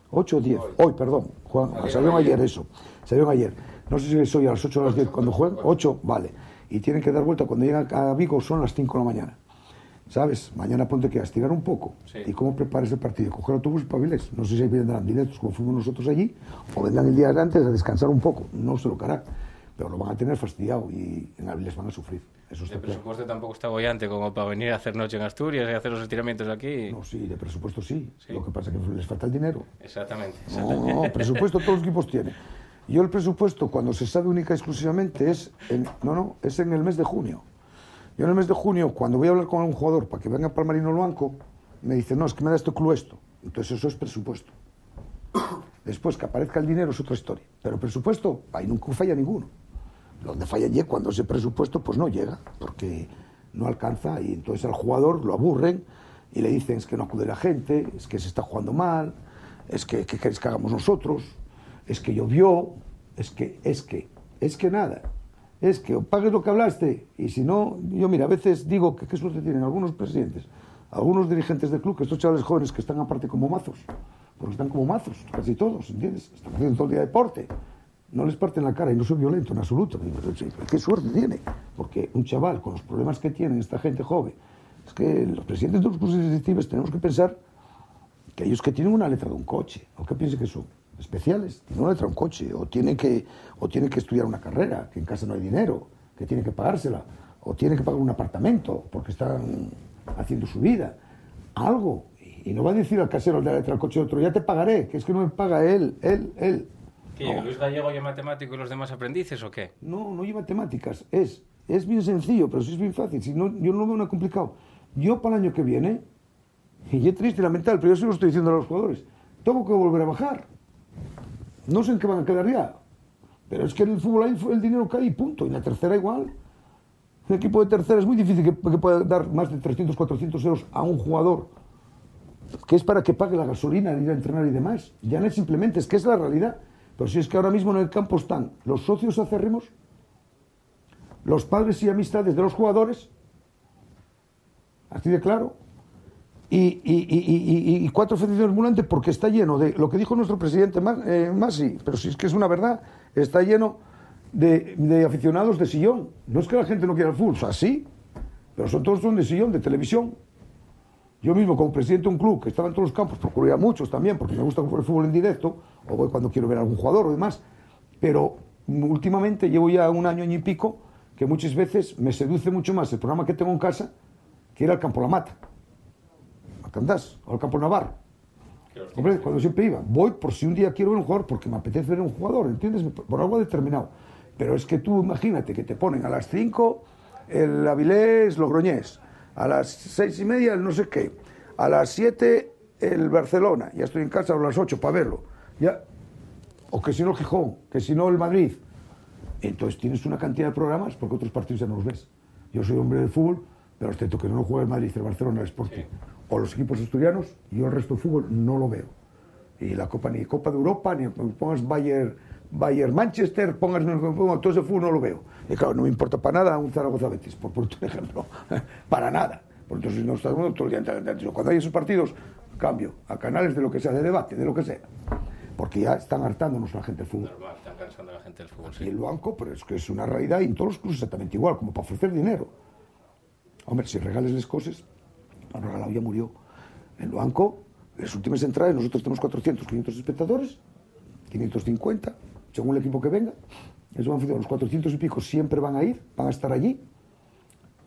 8 o 10, hoy, perdón, salieron ayer eso, salieron ayer, no sé si es hoy a las 8 o a las 10 cuando juegan, 8, vale, y tienen que dar vuelta, cuando llegan a Vigo son las 5 de la mañana, ¿sabes? Mañana ponte que a estirar un poco, sí. ¿Y cómo preparas el partido? Coger autobús para Avilés, no sé si vendrán directos como fuimos nosotros allí, o vendrán el día antes a descansar un poco, no sé lo que harán, pero lo van a tener fastidiado y en Avilés van a sufrir. Eso está el presupuesto claro. Tampoco está bollante como para venir a hacer noche en Asturias y hacer los estiramientos aquí. No, sí, de presupuesto sí. Lo que pasa es que les falta el dinero. Exactamente. No, presupuesto todos los equipos tienen. Yo el presupuesto, cuando se sabe única y exclusivamente, es en el mes de junio. Yo en el mes de junio, cuando voy a hablar con un jugador para que venga para el Marino del Banco, me dice, no, es que me da este club esto. Entonces eso es presupuesto. Después que aparezca el dinero es otra historia. Pero presupuesto, ahí nunca falla ninguno. Donde falla ya cuando ese presupuesto pues no llega, porque no alcanza y entonces al jugador lo aburren y le dicen es que no acude la gente, es que se está jugando mal, es que ¿qué queréis que hagamos nosotros? Es que llovió, es que nada, es que o pagues lo que hablaste y si no, yo mira, a veces digo que qué suerte tienen algunos presidentes algunos dirigentes del club, que estos chavales jóvenes que están aparte como mazos, porque están como mazos, casi todos, ¿entiendes? Están haciendo todo el día deporte, no les parten la cara y no soy violento en absoluto. ¿Qué suerte tiene? Porque un chaval con los problemas que tienen esta gente joven, es que los presidentes de los clubes directivos tenemos que pensar que ellos que tienen una letra de un coche, o que piensen que son especiales, tienen una letra de un coche, o tienen que estudiar una carrera, que en casa no hay dinero, que tienen que pagársela, o tienen que pagar un apartamento porque están haciendo su vida, algo. Y no va a decir al casero de la letra del coche de otro, ya te pagaré, que es que no me paga él. ¿Qué, No. Luis Gallego y matemático y los demás aprendices o qué? No, no lleva matemáticas, es bien sencillo, pero sí es bien fácil, si no, yo no lo veo nada complicado. Yo para el año que viene, y es triste y lamentable, pero yo se lo estoy diciendo a los jugadores, tengo que volver a bajar. No sé en qué van a quedar ya, pero es que en el fútbol hay el dinero que hay, punto. Y en la tercera igual. Un equipo de tercera es muy difícil que pueda dar más de 300, 400 euros a un jugador, que es para que pague la gasolina, ir a entrenar y demás. Ya no es simplemente, es que es la realidad. Pero si es que ahora mismo en el campo están los socios acérrimos, los padres y amistades de los jugadores, así de claro, y cuatro federaciones ambulantes, porque está lleno de lo que dijo nuestro presidente Masi, pero si es que es una verdad, está lleno de aficionados de sillón. No es que la gente no quiera el fútbol, o sea, sí, pero todos son de sillón, de televisión. Yo mismo, como presidente de un club que estaba en todos los campos, procuro ir a muchos también, porque me gusta el fútbol en directo, o voy cuando quiero ver a algún jugador o demás, pero últimamente llevo ya un año y pico que muchas veces me seduce mucho más el programa que tengo en casa que ir al Campo La Mata, a Candás, o al Campo Navarro. Hombre, cuando siempre iba, voy por si un día quiero ver un jugador, porque me apetece ver un jugador, ¿entiendes? Por algo determinado. Pero es que tú imagínate que te ponen a las 5 el Avilés Logroñés, a las 6:30 el no sé qué, a las 7 el Barcelona, ya estoy en casa a las 8 para verlo, ya, o que si no el Gijón, que si no el Madrid. Entonces tienes una cantidad de programas porque otros partidos ya no los ves. Yo soy hombre de fútbol, pero excepto que no juega el Madrid, el Barcelona, el Sporting, o los equipos asturianos, yo el resto de fútbol no lo veo. Y la Copa, ni Copa de Europa, ni pongas Bayern Manchester, pongas todo ese fútbol no lo veo. Y claro, no me importa para nada un Zaragoza Betis, por un ejemplo, para nada. Por entonces no está todo el día. Cuando hay esos partidos, cambio a canales de lo que sea, de debate, de lo que sea. Porque ya están hartándonos la gente del fútbol. Normal, están cansando a la gente del fútbol, sí. Y el banco, pero es que es una realidad, y en todos los clubes exactamente igual, como para ofrecer dinero. Hombre, si regales las cosas, el regalado ya murió. En el banco, las últimas entradas, nosotros tenemos 400, 500 espectadores, 550, según el equipo que venga. Eso van a los 400 y pico siempre van a ir, van a estar allí.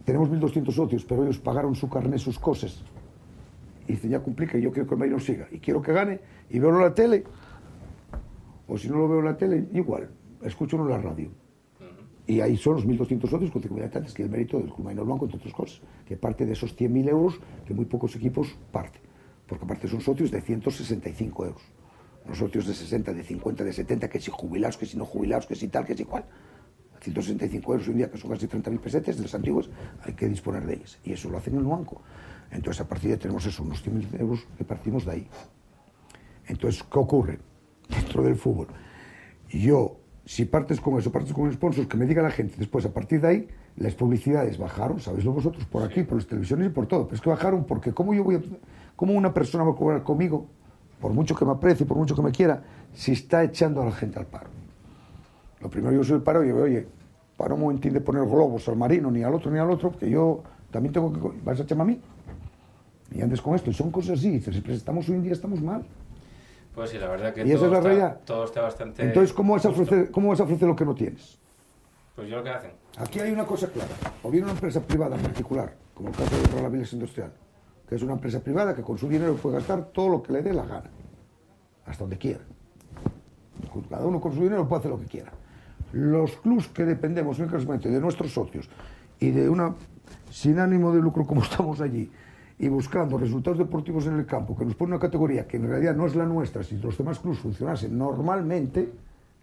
Tenemos 1.200 socios, pero ellos pagaron su carné, sus cosas. Y dicen, ya cumplí, que yo quiero que el Madrid siga. Y quiero que gane, y veo en la tele. O si no lo veo en la tele, igual, escucho en la radio. Y ahí son los 1.200 socios con 50 habitantes, que es el mérito del Club Marinol Blanco, entre otras cosas, que parte de esos 100.000 euros que muy pocos equipos parten. Porque aparte son socios de 165 euros. Los socios de 60, de 50, de 70, que si jubilados, que si no jubilados, que si tal, que si cual. 165 euros hoy en día, que son casi 30.000 pesetes de los antiguos, hay que disponer de ellas. Y eso lo hacen en el banco. Entonces, a partir de ahí tenemos eso, unos 100.000 euros que partimos de ahí. Entonces, ¿qué ocurre dentro del fútbol? Yo, si partes con eso, partes con sponsors, que me diga la gente, después, a partir de ahí, las publicidades bajaron, sabéislo vosotros, por aquí, por las televisiones y por todo. Pero es que bajaron porque, ¿cómo una persona va a cobrar conmigo, por mucho que me aprecie, por mucho que me quiera, si está echando a la gente al paro? Lo primero, yo soy el paro y digo, oye, para un momentín de poner globos al marino, ni al otro, porque yo también tengo que... ¿Vas a echarme a mí? Y antes con esto, y son cosas así, dices, si estamos hoy en día, estamos mal. Pues sí, la verdad que y esa es la realidad. Todo está bastante... Entonces, ¿cómo vas a ofrecer lo que no tienes? Pues yo lo que hacen. Aquí hay una cosa clara. O viene una empresa privada en particular, como el caso de Real Avilés Industrial, que es una empresa privada que con su dinero puede gastar todo lo que le dé la gana, hasta donde quiera. Cada uno con su dinero puede hacer lo que quiera. Los clubs que dependemos únicamente de nuestros socios y de una sin ánimo de lucro como estamos allí, y buscando resultados deportivos en el campo, que nos pone una categoría que en realidad no es la nuestra, si los demás clubes funcionasen normalmente,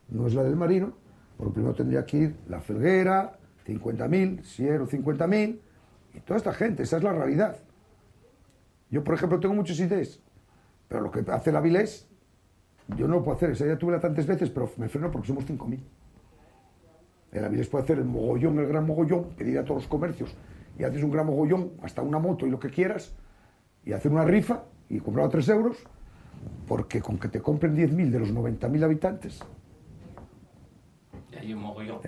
no es la del Marino, por lo primero tendría que ir la Felguera, 50.000, Siero, 50.000, y toda esta gente, esa es la realidad. Yo, por ejemplo, tengo muchas ideas, pero lo que hace el Avilés, yo no lo puedo hacer, esa idea tuve tantas veces, pero me freno porque somos 5.000. El Avilés puede hacer el mogollón, el gran mogollón, pedir a todos los comercios, y haces un gran mogollón, hasta una moto y lo que quieras, y hacer una rifa y compraba 3 euros, porque con que te compren 10.000 de los 90.000 habitantes, hay un mogollón.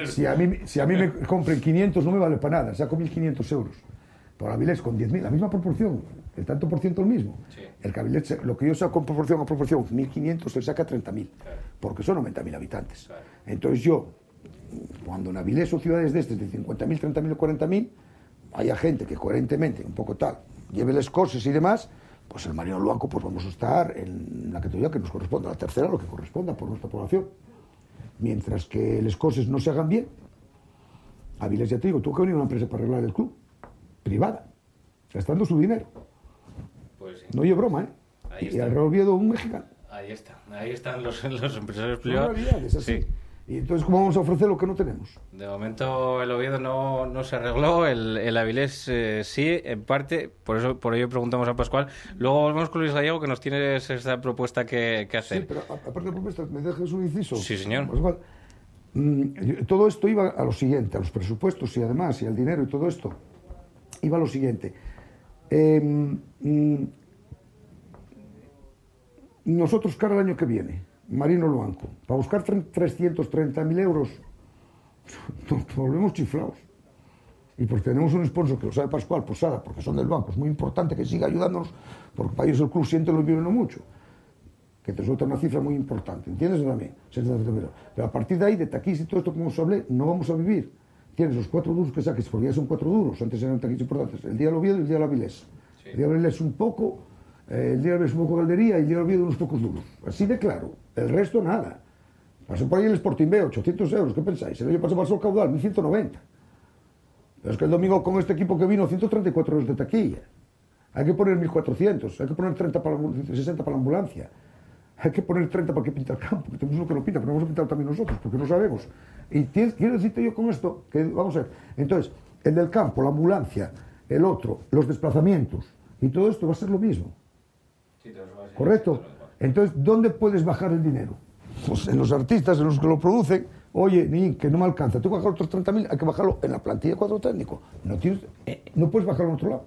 si a mí me compren 500 no me vale para nada, saco 1.500 euros. Pero Avilés con 10.000, la misma proporción, el tanto por ciento el mismo. Sí. El que Avilés, lo que yo saco en proporción a proporción, 1.500, él saca 30.000, claro, porque son 90.000 habitantes. Claro. Entonces yo, cuando en Avilés o ciudades de estas de 50.000, 30.000 o 40.000, haya gente que coherentemente, un poco tal, lleve las cosas y demás, pues el Marino Luanco pues vamos a estar en la categoría que nos corresponda, la tercera, lo que corresponda por nuestra población. Mientras que las cosas no se hagan bien, Avilés, ya te digo, tuvo que venir una empresa para arreglar el club, privada, gastando su dinero. Pues sí. No es broma, ¿eh? Y al Oviedo un mexicano. Ahí están los empresarios privados. Son realidades, así. Sí. Y entonces, ¿cómo vamos a ofrecer lo que no tenemos? De momento el Oviedo no se arregló, el Avilés sí, en parte, por ello preguntamos a Pascual. Luego volvemos con Luis Gallego, que nos tiene esa propuesta que hacer. Sí, pero aparte de la propuesta, ¿me dejas un inciso? Sí, señor. Pues, todo esto iba a lo siguiente, a los presupuestos y además, y al dinero y todo esto, iba a lo siguiente. Nosotros, cara el año que viene, Marino Luanco, para buscar 330.000 euros, nos volvemos chiflados. Y porque tenemos un sponsor que lo sabe Pascual, Posada, porque son del banco, es muy importante que siga ayudándonos, porque para ellos el club siente lo vive no mucho. Que te suelta una cifra muy importante, ¿entiendes también? Pero a partir de ahí, de taquis y todo esto que os hablé, no vamos a vivir. Tienes los 4 duros que saques, porque ya son 4 duros, antes eran taquis importantes, el día del Oviedo y el día del Avilés. Sí. El día del Avilés un poco, el día del Avilés un poco Galdería y el día del Oviedo unos pocos duros. Así de claro, el resto nada. Pasó por ahí el Sporting B, 800 euros, ¿qué pensáis? El año pasado pasó el Caudal, 1.190. Pero es que el domingo con este equipo que vino, 134 euros de taquilla. Hay que poner 1.400, hay que poner 60 para la ambulancia. Hay que poner 30 para que pinta el campo, que tenemos uno que lo pinta, pero vamos a pintar también nosotros, porque no sabemos. Y quiero decirte yo con esto, que vamos a ver, entonces, el del campo, la ambulancia, el otro, los desplazamientos, y todo esto va a ser lo mismo. Sí, ¿correcto? Entonces, ¿dónde puedes bajar el dinero? Pues en los artistas, en los que lo producen. Oye, que no me alcanza, tengo que bajar otros 30.000, hay que bajarlo en la plantilla de cuadro técnico. No puedes bajarlo en otro lado,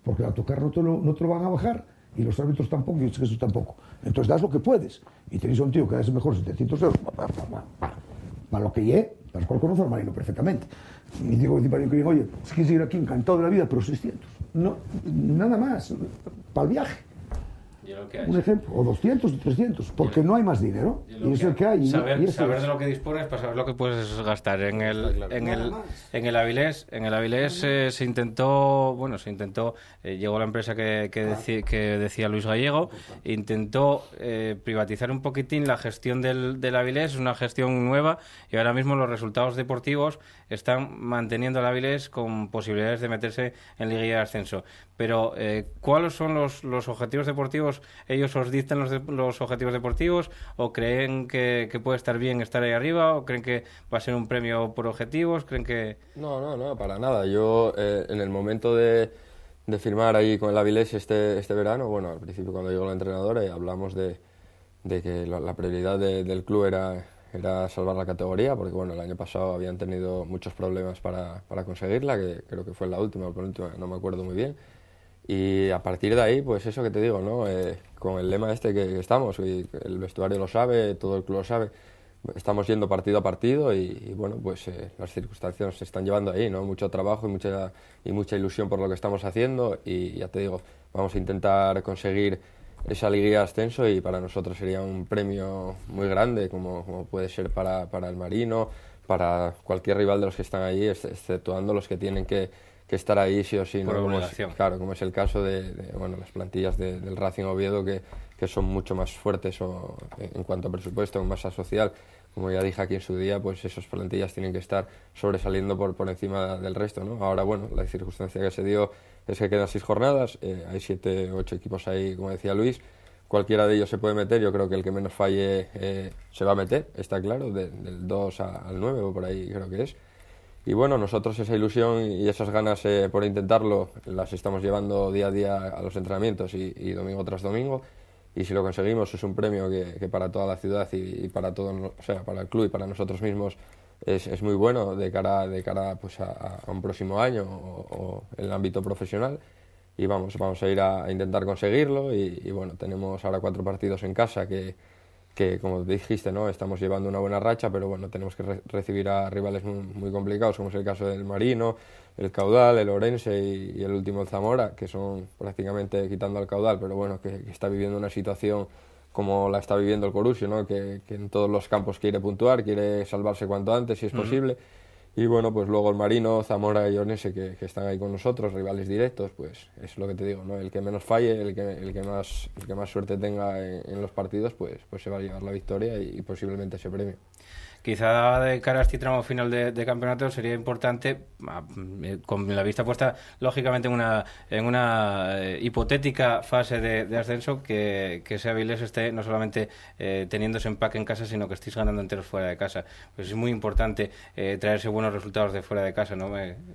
porque el autocar no te lo van a bajar, y los árbitros tampoco, y eso tampoco. Entonces das lo que puedes. Y tenéis a un tío que da ese mejor 700 euros. Para lo que llegue, para el cual conoce al Marino perfectamente. Y digo, oye, es que seguir aquí encantado de la vida, pero 600. No, nada más, para el viaje. Un ejemplo, o 200 o 300, porque no hay más dinero, y es el que hay. Saber de lo que dispones para saber lo que puedes gastar. En el Avilés se intentó, llegó la empresa que decía Luis Gallego, intentó privatizar un poquitín la gestión del Avilés, una gestión nueva, y ahora mismo los resultados deportivos están manteniendo al Avilés con posibilidades de meterse en liguilla de ascenso. Pero, ¿cuáles son los objetivos deportivos? ¿Ellos os dictan los objetivos deportivos? ¿O creen que puede estar bien estar ahí arriba? ¿O creen que va a ser un premio por objetivos? ¿Creen que...? No, para nada. Yo, en el momento de firmar ahí con el Avilés este verano, bueno, al principio cuando llegó el entrenador, hablamos de que la prioridad del club era salvar la categoría, porque bueno, el año pasado habían tenido muchos problemas para conseguirla, que creo que fue la última o penúltima, no me acuerdo muy bien. Y a partir de ahí, pues eso que te digo, ¿no? Con el lema este que estamos, y el vestuario lo sabe, todo el club lo sabe, estamos yendo partido a partido y bueno, pues las circunstancias se están llevando ahí, ¿no? Mucho trabajo y mucha ilusión por lo que estamos haciendo, y ya te digo, vamos a intentar conseguir esa liguilla de ascenso, y para nosotros sería un premio muy grande, como puede ser para el Marino, para cualquier rival de los que están allí, exceptuando los que tienen que estar ahí sí o sí, ¿no? Como es el caso de las plantillas del Racing Oviedo, que son mucho más fuertes en cuanto a presupuesto, en masa social. Como ya dije aquí en su día, pues esas plantillas tienen que estar sobresaliendo por encima del resto, ¿no? Ahora, bueno, la circunstancia que se dio es que quedan 6 jornadas, hay 7 o 8 equipos ahí, como decía Luis, cualquiera de ellos se puede meter, yo creo que el que menos falle se va a meter, está claro, del 2 al 9 o por ahí creo que es. Y bueno, nosotros esa ilusión y esas ganas por intentarlo las estamos llevando día a día a los entrenamientos y domingo tras domingo, y si lo conseguimos es un premio que para toda la ciudad y para todo, o sea, para el club y para nosotros mismos es muy bueno de cara pues a un próximo año o en el ámbito profesional. vamos a ir a intentar conseguirlo y bueno, tenemos ahora 4 partidos en casa que como dijiste, ¿no? Estamos llevando una buena racha, pero bueno, tenemos que recibir a rivales muy complicados, como es el caso del Marino, el Caudal, el Ourense y el último el Zamora, que son prácticamente quitando al Caudal, pero bueno, que está viviendo una situación como la está viviendo el Corusio, ¿no? Que en todos los campos quiere puntuar, quiere salvarse cuanto antes si es posible. Y bueno, pues luego el Marino, Zamora y Ourense que están ahí con nosotros, rivales directos, pues es lo que te digo, ¿no? El que menos falle, el que más suerte tenga en los partidos, pues se va a llevar la victoria y posiblemente ese premio. Quizá de cara a este tramo final de campeonato sería importante, con la vista puesta lógicamente en una hipotética fase de ascenso, que ese Avilés esté no solamente teniendo ese empaque en casa, sino que estéis ganando enteros fuera de casa. Pues es muy importante traerse buenos resultados de fuera de casa, ¿no?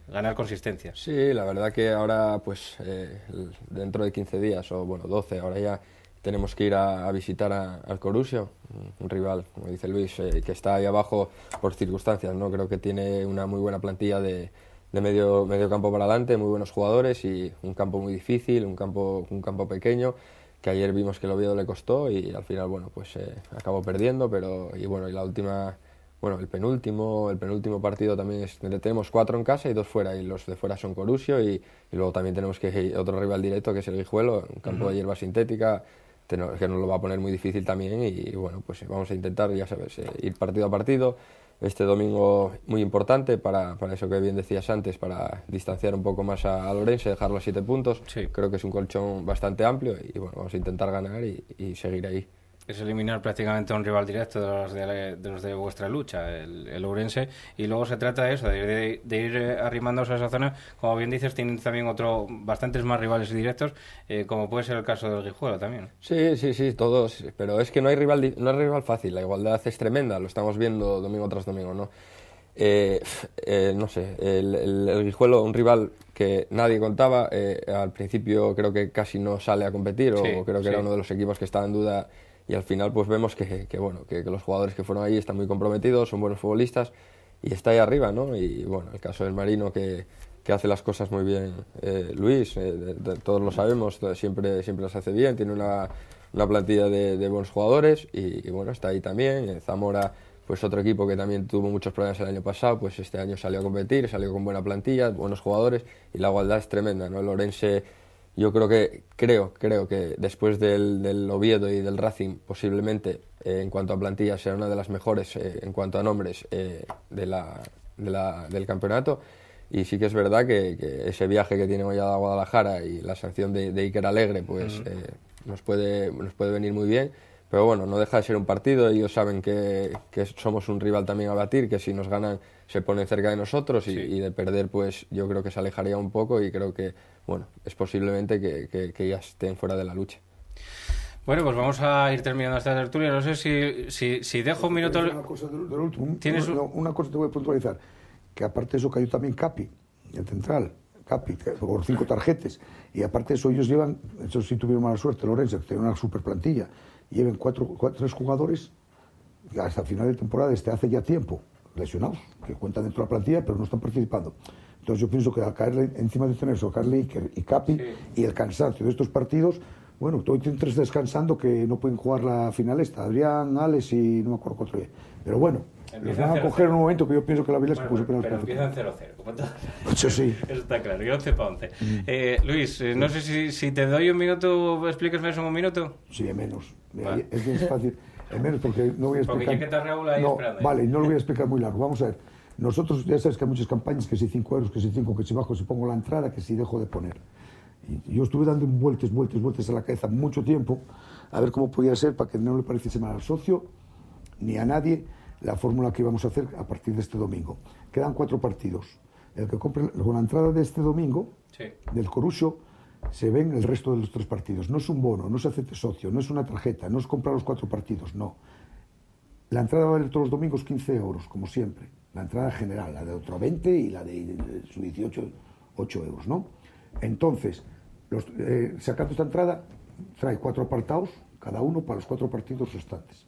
Ganar consistencia. Sí, la verdad que ahora, pues dentro de 15 días, o bueno, 12, ahora ya tenemos que ir a visitar al Corusio, un rival, como dice Luis, que está ahí abajo por circunstancias, ¿no? Creo que tiene una muy buena plantilla de medio campo para adelante, muy buenos jugadores y un campo muy difícil, un campo pequeño, que ayer vimos que el Oviedo le costó y al final, bueno, pues acabó perdiendo, el penúltimo partido también tenemos 4 en casa y 2 fuera, y los de fuera son Corusio y luego también tenemos otro rival directo que es el Guijuelo, un campo de hierba sintética, que nos lo va a poner muy difícil también y bueno, pues vamos a intentar, ya sabes, ir partido a partido. Este domingo muy importante para eso que bien decías antes, para distanciar un poco más a Ourense, dejarlo a 7 puntos. Sí. Creo que es un colchón bastante amplio y bueno, vamos a intentar ganar y seguir ahí. Es eliminar prácticamente a un rival directo de los de vuestra lucha, el Ourense, y luego se trata de eso, de ir arrimándose a esa zona. Como bien dices, tienen también bastantes más rivales directos, como puede ser el caso del Guijuelo también. Sí, todos, pero es que no hay rival fácil, la igualdad es tremenda, lo estamos viendo domingo tras domingo, ¿no? No sé, el Guijuelo, un rival que nadie contaba, al principio creo que casi no sale a competir, era uno de los equipos que estaba en duda. Y al final pues vemos que los jugadores que fueron ahí están muy comprometidos, son buenos futbolistas y está ahí arriba, ¿no? Y bueno, el caso del Marino que hace las cosas muy bien, Luis, todos lo sabemos, siempre las hace bien, tiene una plantilla de buenos jugadores y bueno, está ahí también. Zamora, pues otro equipo que también tuvo muchos problemas el año pasado, pues este año salió a competir, salió con buena plantilla, buenos jugadores y la igualdad es tremenda, ¿no? El Ourense, yo creo que después del Oviedo y del Racing posiblemente en cuanto a plantilla sea una de las mejores en cuanto a nombres del campeonato, y sí que es verdad que ese viaje que tiene hoy a Guadalajara y la sanción de Iker Alegre pues nos puede venir muy bien, pero bueno, no deja de ser un partido. Ellos saben que somos un rival también a batir, que si nos ganan se ponen cerca de nosotros y de perder pues yo creo que se alejaría un poco y creo que bueno, es posiblemente que ya estén fuera de la lucha. Bueno, pues vamos a ir terminando esta tertulia. No sé si dejo un minuto. Una cosa del último. ¿Tienes una cosa te voy a puntualizar, que aparte de eso cayó también Capi, el central, por 5 tarjetas, y aparte de eso ellos llevan, eso sí tuvieron mala suerte, Ourense, que tiene una super plantilla, y llevan 3 jugadores hasta final de temporada, hace ya tiempo, lesionados, que cuentan dentro de la plantilla, pero no están participando. Entonces yo pienso que al caerle encima de tener eso, caerle Iker y Capi, y el cansancio de estos partidos, bueno, hoy tienen 3 descansando que no pueden jugar la final Adrián, Alex y no me acuerdo cuánto es. Pero bueno, los van a coger en un momento que yo pienso que la Vila se puso pero empiezan 0-0. Eso sí. Eso está claro, y 11 para 11. Luis, no sé si te doy un minuto, explíquesme eso en un minuto. Sí, en menos. Vale. Es bien fácil. En menos porque no voy a explicar. Porque yo que te Raúl ahí esperando. Vale, no lo voy a explicar muy largo. Vamos a ver. Nosotros ya sabes que hay muchas campañas, que si 5 euros, que si 5, que si bajo, si pongo la entrada, que si dejo de poner. Y yo estuve dando vueltas a la cabeza mucho tiempo a ver cómo podía ser para que no le pareciese mal al socio ni a nadie la fórmula que íbamos a hacer a partir de este domingo. Quedan 4 partidos. El que compre con la entrada de este domingo, del Corusio, se ven el resto de los 3 partidos. No es un bono, no es hacerte socio, no es una tarjeta, no es comprar los 4 partidos, no. La entrada va a valer todos los domingos 15 euros, como siempre. La entrada general, la de otro 20 y la de su 18, 8 euros, ¿no? Entonces, sacando esta entrada, trae 4 apartados, cada uno para los 4 partidos restantes.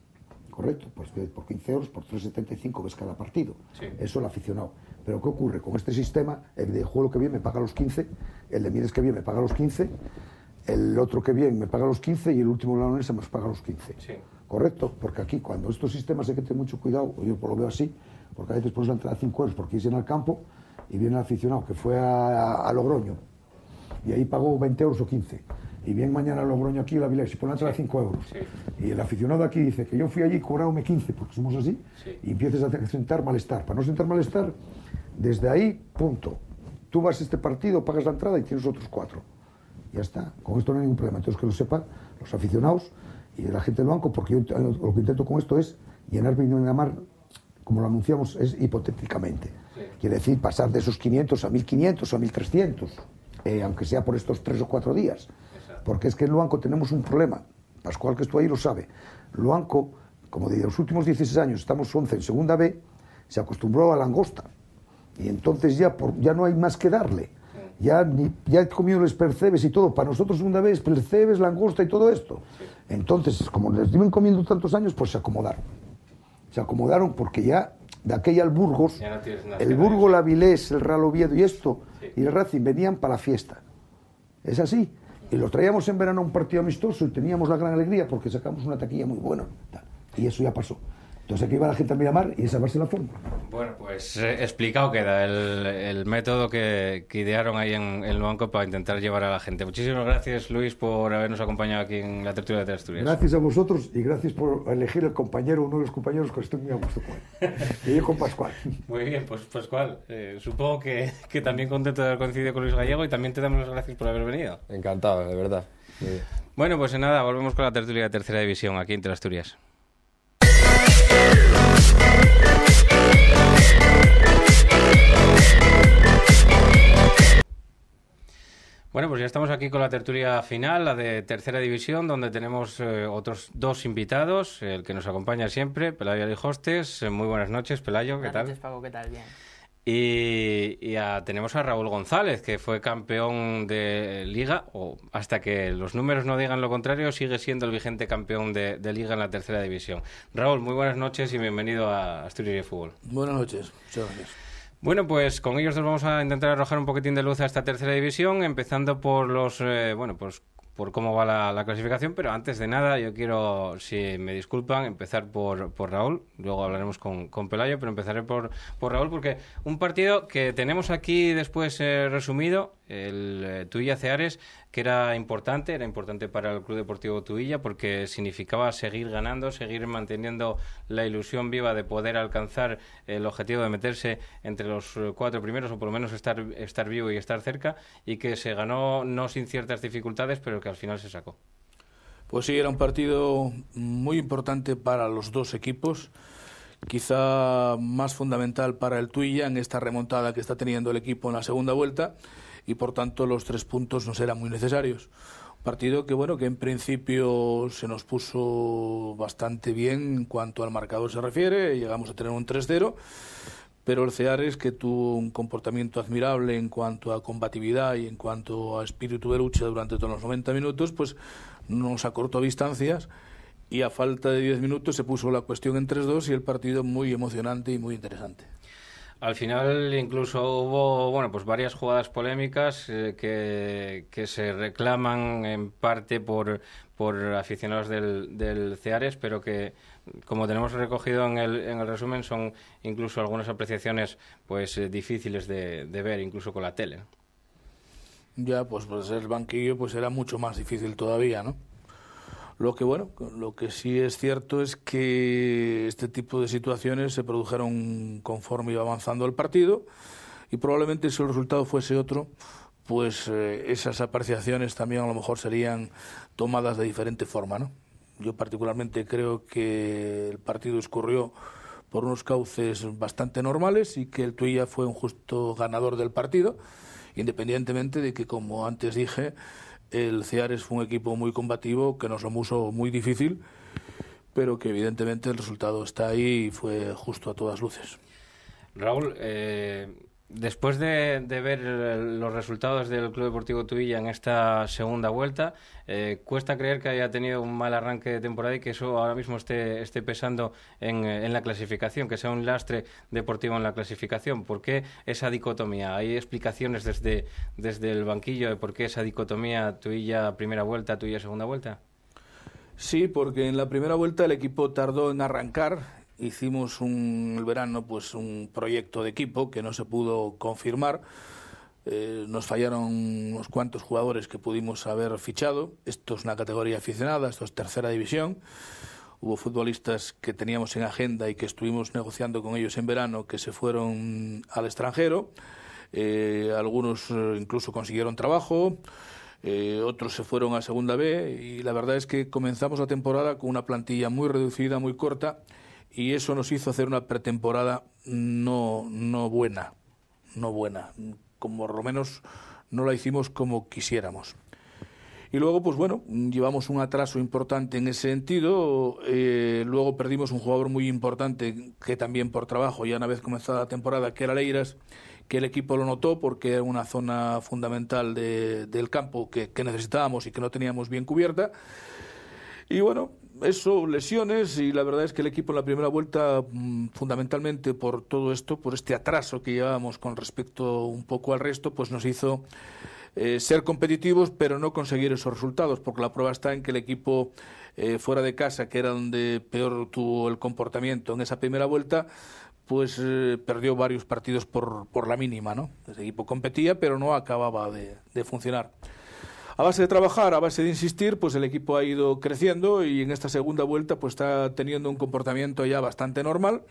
correcto, pues por 15 euros, por 3,75 ves cada partido. Sí. Eso el aficionado. Pero ¿qué ocurre? Con este sistema, el de juego que viene me paga los 15, el de Mieres que viene me paga los 15, el otro que viene me paga los 15 y el último de la Unense me paga los 15. Sí. Correcto, porque aquí cuando estos sistemas hay que tener mucho cuidado, yo lo veo así, porque a veces pones la entrada de 5 euros porque dicen al campo y viene el aficionado que fue a Logroño y ahí pagó 20 euros o 15. Y viene mañana a Logroño aquí a la Vilés y pone la entrada de 5 euros. Sí. Y el aficionado aquí dice que yo fui allí y cobrándome 15, porque somos así, Sí. y empiezas a sentar malestar. Para no sentar malestar, desde ahí, punto. Tú vas a este partido, pagas la entrada y tienes otros 4. Ya está. Con esto no hay ningún problema. Entonces que lo sepan los aficionados y la gente del banco, porque yo lo que intento con esto es llenar Viñamar, como lo anunciamos, es hipotéticamente. Sí. Quiere decir pasar de esos 500 a 1.500 o a 1.300, aunque sea por estos 3 o 4 días. Exacto. Porque es que en Luanco tenemos un problema. Pascual, que estuvo ahí, lo sabe. Luanco, como de los últimos 16 años, estamos 11 en segunda B, se acostumbró a la langosta. Y entonces ya no hay más que darle. Ya he comido los percebes y todo. Para nosotros segunda vez, percebes, langosta y todo esto. Sí. Entonces, como les llevan comiendo tantos años, pues se acomodaron. Se acomodaron porque ya de aquella al Burgos, Ya no tienes nada el que Burgos, ver. la Avilés, el Real Oviedo y esto, Sí. y el Racing venían para la fiesta. Es así. Y lo traíamos en verano a un partido amistoso y teníamos la gran alegría porque sacamos una taquilla muy buena. Y eso ya pasó. Entonces aquí iba la gente a Miramar y esa va a ser la fórmula. Bueno, pues explicado queda el método que idearon ahí en el banco para intentar llevar a la gente. Muchísimas gracias, Luis, por habernos acompañado aquí en la tertulia de Asturias. Gracias a vosotros y gracias por elegir el compañero, uno de los compañeros que estoy muy a gusto con él. Y yo con Pascual. Muy bien, pues Pascual, supongo que también contento de haber coincidido con Luis Gallego y también te damos las gracias por haber venido. Encantado, de verdad. Muy bien. Bueno, pues nada, volvemos con la tertulia de Tercera División aquí en Asturias. Bueno, pues ya estamos aquí con la tertulia final, la de Tercera División, donde tenemos otros 2 invitados, el que nos acompaña siempre, Pelayo Alijostes. Muy buenas noches, Pelayo, ¿qué Buenas tal? noches, Paco, ¿qué tal? Bien. Y tenemos a Raúl González, que fue campeón de Liga, o hasta que los números no digan lo contrario, sigue siendo el vigente campeón de Liga en la Tercera División. Raúl, muy buenas noches y bienvenido a Asturias de Fútbol. Buenas noches, muchas gracias. Bueno, pues con ellos nos vamos a intentar arrojar un poquitín de luz a esta Tercera División, empezando por los, pues por cómo va la clasificación, pero antes de nada yo quiero, si me disculpan, empezar por Raúl, luego hablaremos con Pelayo, pero empezaré por Raúl porque un partido que tenemos aquí después resumido, el Tuilla Ceares, que era importante para el Club Deportivo Tuilla porque significaba seguir ganando, seguir manteniendo la ilusión viva de poder alcanzar el objetivo de meterse entre los 4 primeros o por lo menos estar vivo y estar cerca, y que se ganó no sin ciertas dificultades, pero que al final se sacó. Pues sí, era un partido muy importante para los dos equipos, quizá más fundamental para el Tuilla en esta remontada que está teniendo el equipo en la segunda vuelta, y por tanto los 3 puntos nos eran muy necesarios. Un partido que bueno, que en principio se nos puso bastante bien en cuanto al marcador se refiere, llegamos a tener un 3-0, pero el Ceares, que tuvo un comportamiento admirable en cuanto a combatividad y en cuanto a espíritu de lucha durante todos los 90 minutos, pues nos acortó distancias y a falta de 10 minutos se puso la cuestión en 3-2 y el partido muy emocionante y muy interesante. Al final incluso hubo pues varias jugadas polémicas que se reclaman en parte por aficionados del Ceares, pero que, como tenemos recogido en el resumen, son incluso algunas apreciaciones pues difíciles de ver, incluso con la tele. Ya, pues el banquillo pues era mucho más difícil todavía, ¿no? Lo que sí es cierto es que este tipo de situaciones se produjeron conforme iba avanzando el partido y probablemente si el resultado fuese otro, pues esas apreciaciones también a lo mejor serían tomadas de diferente forma, ¿no? Yo particularmente creo que el partido escurrió por unos cauces bastante normales y que el Tuilla fue un justo ganador del partido, independientemente de que, como antes dije, el Ceares fue un equipo muy combativo que nos lo puso muy difícil, pero que evidentemente el resultado está ahí y fue justo a todas luces. Raúl, Después de ver los resultados del Club Deportivo Tuilla en esta segunda vuelta, cuesta creer que haya tenido un mal arranque de temporada y que eso ahora mismo esté pesando en la clasificación, que sea un lastre deportivo en la clasificación. ¿Por qué esa dicotomía? ¿Hay explicaciones desde el banquillo de por qué esa dicotomía Tuilla primera vuelta, Tuilla segunda vuelta? Sí, porque en la primera vuelta el equipo tardó en arrancar. Hicimos el verano pues un proyecto de equipo que no se pudo confirmar. Nos fallaron unos cuantos jugadores que pudimos haber fichado. Esto es una categoría aficionada, esto es tercera división. Hubo futbolistas que teníamos en agenda y que estuvimos negociando con ellos en verano que se fueron al extranjero. Algunos incluso consiguieron trabajo. Otros se fueron a segunda B y la verdad es que comenzamos la temporada con una plantilla muy reducida, muy corta, y eso nos hizo hacer una pretemporada no buena, como por lo menos no la hicimos como quisiéramos. Y luego, pues bueno, llevamos un atraso importante en ese sentido. Luego perdimos un jugador muy importante que también por trabajo, ya una vez comenzada la temporada, que era Leiras, que el equipo lo notó porque era una zona fundamental del campo que necesitábamos y que no teníamos bien cubierta. Y bueno, eso, lesiones, y la verdad es que el equipo en la primera vuelta, fundamentalmente por todo esto, por este atraso que llevábamos con respecto un poco al resto, pues nos hizo ser competitivos, pero no conseguir esos resultados, porque la prueba está en que el equipo fuera de casa, que era donde peor tuvo el comportamiento en esa primera vuelta, pues perdió varios partidos por la mínima, ¿no? El equipo competía, pero no acababa de funcionar. A base de trabajar, a base de insistir, pues el equipo ha ido creciendo y en esta segunda vuelta pues está teniendo un comportamiento ya bastante normal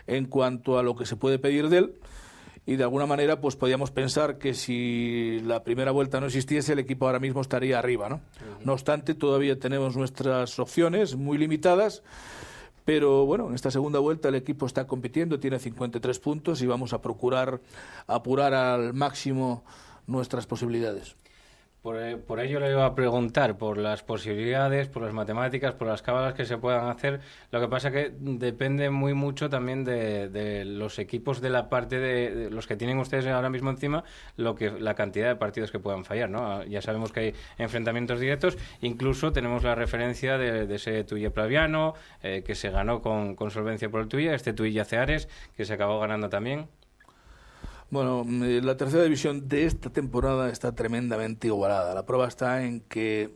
en cuanto a lo que se puede pedir de él. Y de alguna manera pues podíamos pensar que si la primera vuelta no existiese, el equipo ahora mismo estaría arriba, ¿no? No obstante, todavía tenemos nuestras opciones muy limitadas, pero bueno, en esta segunda vuelta el equipo está compitiendo, tiene 53 puntos y vamos a procurar apurar al máximo nuestras posibilidades. Por ello le iba a preguntar por las posibilidades, por las matemáticas, por las cábalas que se puedan hacer. Lo que pasa que depende muy mucho también de los equipos de la parte de los que tienen ustedes ahora mismo encima, la cantidad de partidos que puedan fallar, ¿no? Ya sabemos que hay enfrentamientos directos, incluso tenemos la referencia de ese Tuilla Plaviano, que se ganó con solvencia por el Tuilla, este Tuilla Ceares, que se acabó ganando también. Bueno, la tercera división de esta temporada está tremendamente igualada. La prueba está en que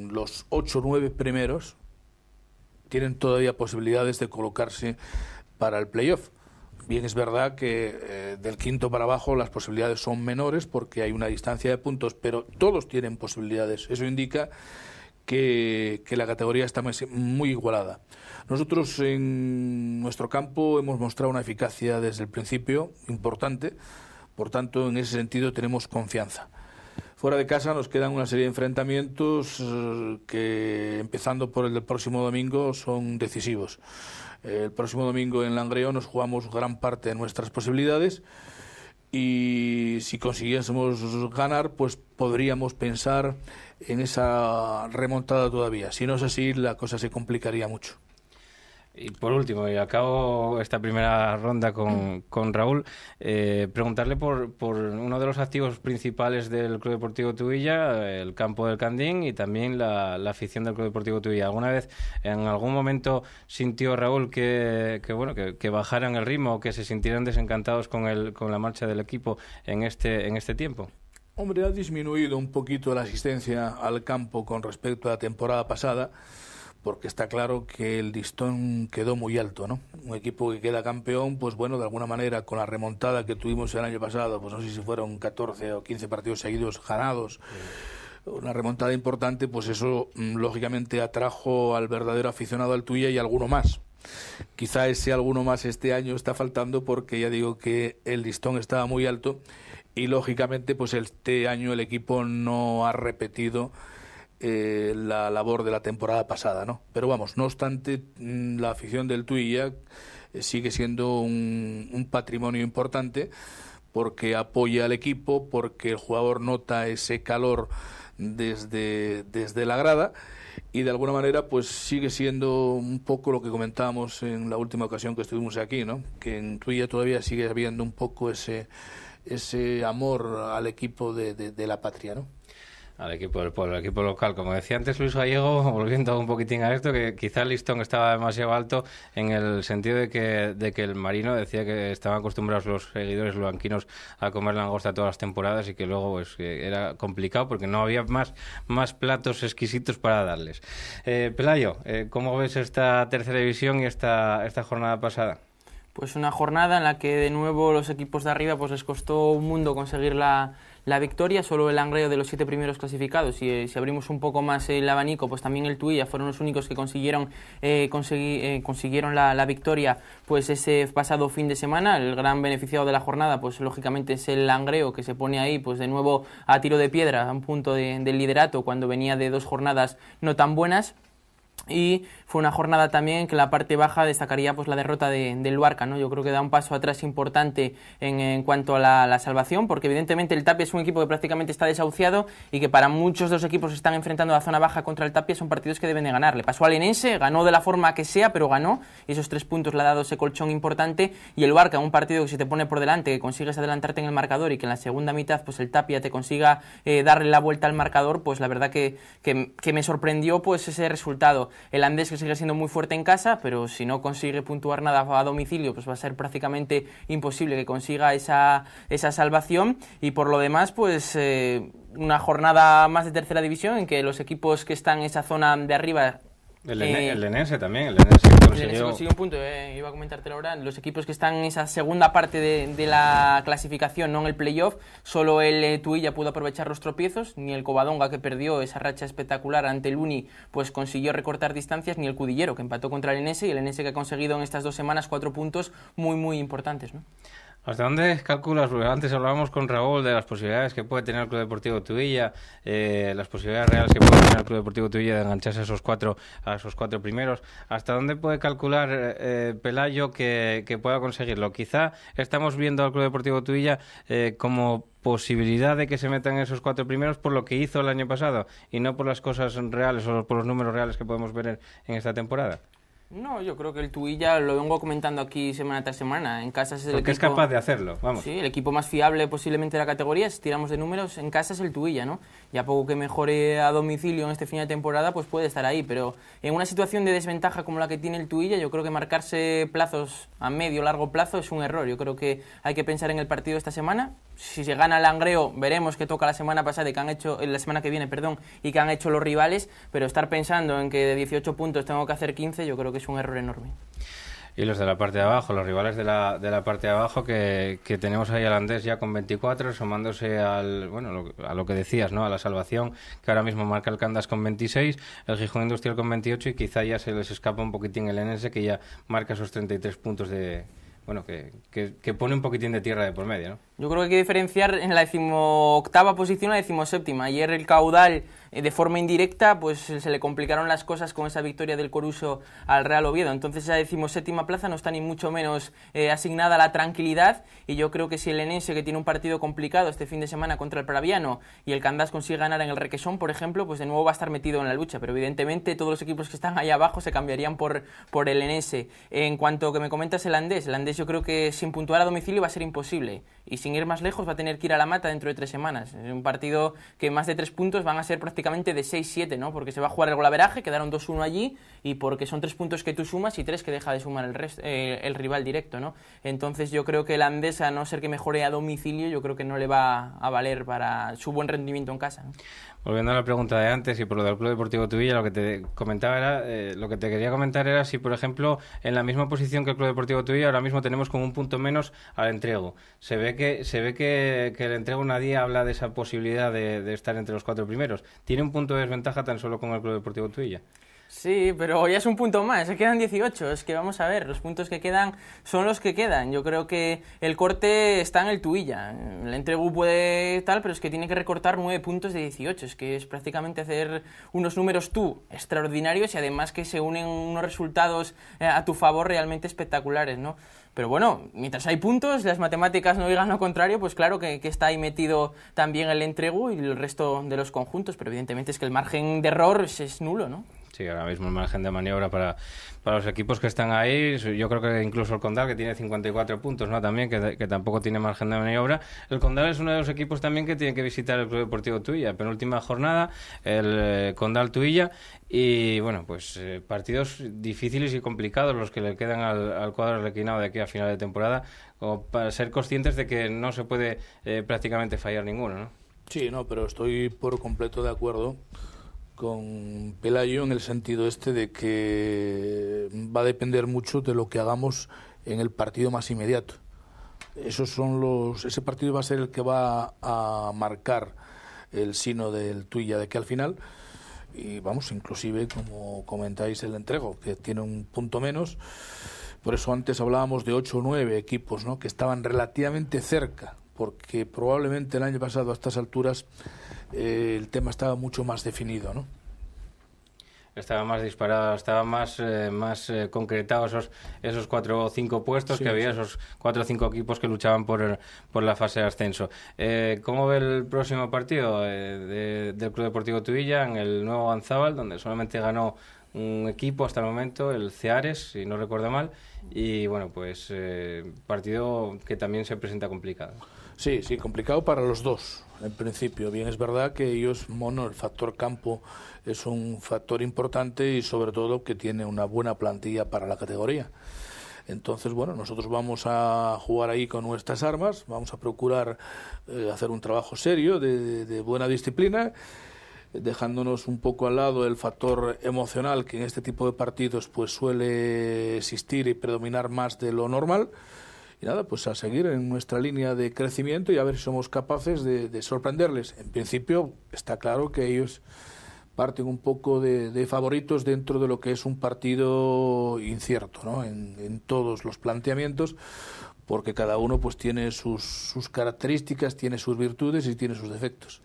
los 8 o 9 primeros tienen todavía posibilidades de colocarse para el playoff. Bien, es verdad que del quinto para abajo las posibilidades son menores porque hay una distancia de puntos, pero todos tienen posibilidades. Eso indica que la categoría está muy igualada. Nosotros en nuestro campo hemos mostrado una eficacia desde el principio importante, por tanto en ese sentido tenemos confianza. Fuera de casa nos quedan una serie de enfrentamientos que, empezando por el del próximo domingo, son decisivos. El próximo domingo en Langreo nos jugamos gran parte de nuestras posibilidades y si consiguiésemos ganar, pues podríamos pensar en esa remontada todavía. Si no es así, la cosa se complicaría mucho. Y por último, y acabo esta primera ronda con Raúl, preguntarle por uno de los activos principales del Club Deportivo Tuilla, el campo del Candín y también la afición del Club Deportivo Tuilla. ¿Alguna vez, en algún momento, sintió Raúl que bajaran el ritmo o que se sintieran desencantados con la marcha del equipo en este tiempo? Hombre, ha disminuido un poquito la asistencia al campo con respecto a la temporada pasada, porque está claro que el listón quedó muy alto, ¿no? Un equipo que queda campeón, pues bueno, de alguna manera, con la remontada que tuvimos el año pasado, pues no sé si fueron 14 o 15 partidos seguidos ganados, una remontada importante, pues eso lógicamente atrajo al verdadero aficionado al Tuilla y alguno más. Quizá ese alguno más este año está faltando porque ya digo que el listón estaba muy alto y lógicamente pues este año el equipo no ha repetido la labor de la temporada pasada, ¿no? Pero vamos, no obstante, la afición del Tuilla sigue siendo un patrimonio importante porque apoya al equipo, porque el jugador nota ese calor desde la grada y de alguna manera pues sigue siendo un poco lo que comentábamos en la última ocasión que estuvimos aquí, ¿no? Que en Tuilla todavía sigue habiendo un poco ese amor al equipo de la patria, ¿no? Al equipo del pueblo, al equipo local. Como decía antes Luis Gallego, volviendo un poquitín a esto, que quizá el listón estaba demasiado alto en el sentido de que el Marino decía que estaban acostumbrados los seguidores blanquinos a comer langosta todas las temporadas y que luego pues, que era complicado porque no había más platos exquisitos para darles. Pelayo, ¿cómo ves esta tercera división y esta jornada pasada? Pues una jornada en la que de nuevo los equipos de arriba pues les costó un mundo conseguir la victoria, solo el Langreo de los 7 primeros clasificados, y si abrimos un poco más el abanico, pues también el Tuilla fueron los únicos que consiguieron la victoria pues ese pasado fin de semana. El gran beneficiado de la jornada pues lógicamente es el Langreo, que se pone ahí pues de nuevo a tiro de piedra, a un punto del liderato cuando venía de 2 jornadas no tan buenas. Y fue una jornada también que en la parte baja destacaría pues la derrota del Luarca, ¿no? Yo creo que da un paso atrás importante en cuanto a la salvación, porque evidentemente el Tapia es un equipo que prácticamente está desahuciado y que para muchos de los equipos que están enfrentando a la zona baja contra el Tapia son partidos que deben de ganar. Le pasó al Enense, ganó de la forma que sea, pero ganó, y esos 3 puntos le ha dado ese colchón importante. Y el Luarca, un partido que se te pone por delante, que consigues adelantarte en el marcador y que en la segunda mitad pues el Tapia te consiga darle la vuelta al marcador, pues la verdad que me sorprendió pues ese resultado. El Andés, que sigue siendo muy fuerte en casa, pero si no consigue puntuar nada a domicilio, pues va a ser prácticamente imposible que consiga esa salvación. Y por lo demás, pues una jornada más de tercera división en que los equipos que están en esa zona de arriba... El Enense también, el Enense consiguió un punto, iba a comentártelo ahora. Los equipos que están en esa segunda parte de la clasificación, no en el playoff, solo el Tuilla pudo aprovechar los tropiezos, ni el Covadonga, que perdió esa racha espectacular ante el Uni, pues consiguió recortar distancias, ni el Cudillero, que empató contra el Enense, y el Enense que ha conseguido en estas 2 semanas 4 puntos muy importantes, ¿no? ¿Hasta dónde calculas? Porque antes hablábamos con Raúl de las posibilidades que puede tener el Club Deportivo Tuilla, las posibilidades reales que puede tener el Club Deportivo Tuilla de engancharse a esos cuatro primeros. ¿Hasta dónde puede calcular Pelayo que pueda conseguirlo? Quizá estamos viendo al Club Deportivo Tuilla como posibilidad de que se metan en esos 4 primeros por lo que hizo el año pasado y no por las cosas reales o por los números reales que podemos ver en esta temporada. No, yo creo que el Tuilla, lo vengo comentando aquí semana tras semana, en casa es el porque equipo... es capaz de hacerlo, vamos. Sí, el equipo más fiable posiblemente de la categoría, si tiramos de números, en casa es el Tuilla, ¿no? Y a poco que mejore a domicilio en este final de temporada, pues puede estar ahí, pero en una situación de desventaja como la que tiene el Tuilla, yo creo que marcarse plazos a medio, largo plazo es un error. Yo creo que hay que pensar en el partido de esta semana. Si se gana el Langreo, veremos qué toca la semana pasada y que han hecho, la semana que viene, y que han hecho los rivales, pero estar pensando en que de 18 puntos tengo que hacer 15, yo creo que es un error enorme. Y los de la parte de abajo, los rivales de la parte de abajo, que tenemos ahí al Andés ya con 24, sumándose a lo que decías, ¿no? A la salvación, que ahora mismo marca el Candas con 26, el Gijón Industrial con 28 y quizá ya se les escapa un poquitín el Enense, que ya marca esos 33 puntos que pone un poquitín de tierra de por medio, ¿no? Yo creo que hay que diferenciar en la 18ª posición y la 17ª. Ayer el Caudal, de forma indirecta, pues se le complicaron las cosas con esa victoria del Coruso al Real Oviedo. Entonces esa 17ª plaza no está ni mucho menos asignada a la tranquilidad, y yo creo que si el Enense, que tiene un partido complicado este fin de semana contra el Praviano, y el Candás consigue ganar en el Requesón, por ejemplo, pues de nuevo va a estar metido en la lucha. Pero evidentemente todos los equipos que están ahí abajo se cambiarían por el Enense. En cuanto que me comentas el Andés yo creo que sin puntuar a domicilio va a ser imposible. Y sin ir más lejos va a tener que ir a la mata dentro de 3 semanas. Es un partido que más de 3 puntos van a ser prácticamente de 6-7, ¿no? Porque se va a jugar el golaveraje, quedaron 2-1 allí, y porque son 3 puntos que tú sumas y 3 que deja de sumar el rival directo, ¿no? Entonces yo creo que el Andés, a no ser que mejore a domicilio, yo creo que no le va a valer para su buen rendimiento en casa, ¿no? Volviendo a la pregunta de antes y por lo del Club Deportivo Tuilla, lo que te comentaba era, lo que te quería comentar era si, por ejemplo, en la misma posición que el Club Deportivo Tuilla, ahora mismo tenemos como un punto menos al Entrego. Se ve que el Entrego nadie habla de esa posibilidad de estar entre los 4 primeros. ¿Tiene un punto de desventaja tan solo con el Club Deportivo Tuilla? Sí, pero ya es un punto más, se quedan 18, es que vamos a ver, los puntos que quedan son los que quedan. Yo creo que el corte está en el Tuilla, el Entregu puede tal, pero es que tiene que recortar 9 puntos de 18, es que es prácticamente hacer unos números extraordinarios, y además que se unen unos resultados a tu favor realmente espectaculares, ¿no? Pero bueno, mientras hay puntos, las matemáticas no digan lo contrario, pues claro que está ahí metido también el Entregu y el resto de los conjuntos, pero evidentemente es que el margen de error es nulo, ¿no? Sí, ahora mismo el margen de maniobra para los equipos que están ahí, yo creo que incluso el Condal, que tiene 54 puntos, ¿no? También, que tampoco tiene margen de maniobra. El Condal es uno de los equipos también que tiene que visitar el Club Deportivo Tuilla, penúltima jornada, el Condal Tuilla, y bueno, pues partidos difíciles y complicados los que le quedan al cuadro arlequinado de aquí a final de temporada, como para ser conscientes de que no se puede prácticamente fallar ninguno, ¿no? Sí, no, pero estoy por completo de acuerdo con Pelayo en el sentido de que va a depender mucho de lo que hagamos en el partido más inmediato. Ese partido va a ser el que va a marcar el sino del Tuilla de aquí al final, y vamos, inclusive como comentáis el Entrego, que tiene un punto menos. Por eso antes hablábamos de 8 o 9 equipos, ¿no?, que estaban relativamente cerca, porque probablemente el año pasado a estas alturas el tema estaba mucho más definido, ¿no? Estaba más disparado, estaba más concretado esos 4 o 5 puestos, sí, que había, sí, esos 4 o 5 equipos que luchaban por la fase de ascenso. ¿Cómo ve el próximo partido del Club Deportivo Tuilla en el nuevo Anzábal, donde solamente ganó un equipo hasta el momento, el Ceares, si no recuerdo mal, y bueno, pues partido que también se presenta complicado? Sí, complicado para los dos, en principio. Bien, es verdad que ellos, el factor campo es un factor importante, y sobre todo que tiene una buena plantilla para la categoría. Entonces, bueno, nosotros vamos a jugar ahí con nuestras armas, vamos a procurar hacer un trabajo serio, de buena disciplina, dejándonos un poco al lado el factor emocional, que en este tipo de partidos pues suele existir y predominar más de lo normal. Y nada, pues a seguir en nuestra línea de crecimiento y a ver si somos capaces de sorprenderles. En principio está claro que ellos parten un poco de favoritos dentro de lo que es un partido incierto, ¿no?, en todos los planteamientos, porque cada uno pues tiene sus características, tiene sus virtudes y tiene sus defectos.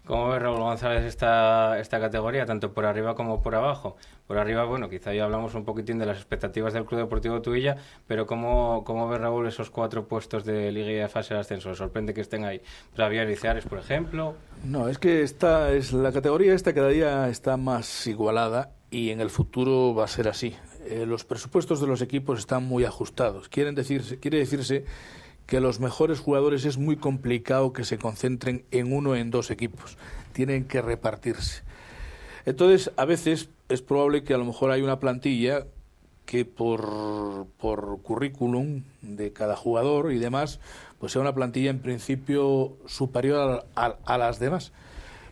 ¿Cómo ve Raúl González esta categoría, tanto por arriba como por abajo? Por arriba, bueno, quizá ya hablamos un poquitín de las expectativas del Club Deportivo Tuilla, pero ¿cómo ve Raúl esos 4 puestos de Liga y de fase de ascenso? ¿Le sorprende que estén ahí Braviar y Ceares, por ejemplo? No, es que la categoría cada día está más igualada, y en el futuro va a ser así. Los presupuestos de los equipos están muy ajustados. Quiere decirse que los mejores jugadores es muy complicado que se concentren en uno o en 2 equipos. Tienen que repartirse. Entonces, a veces es probable que a lo mejor hay una plantilla que por currículum de cada jugador y demás, pues sea una plantilla en principio superior a las demás.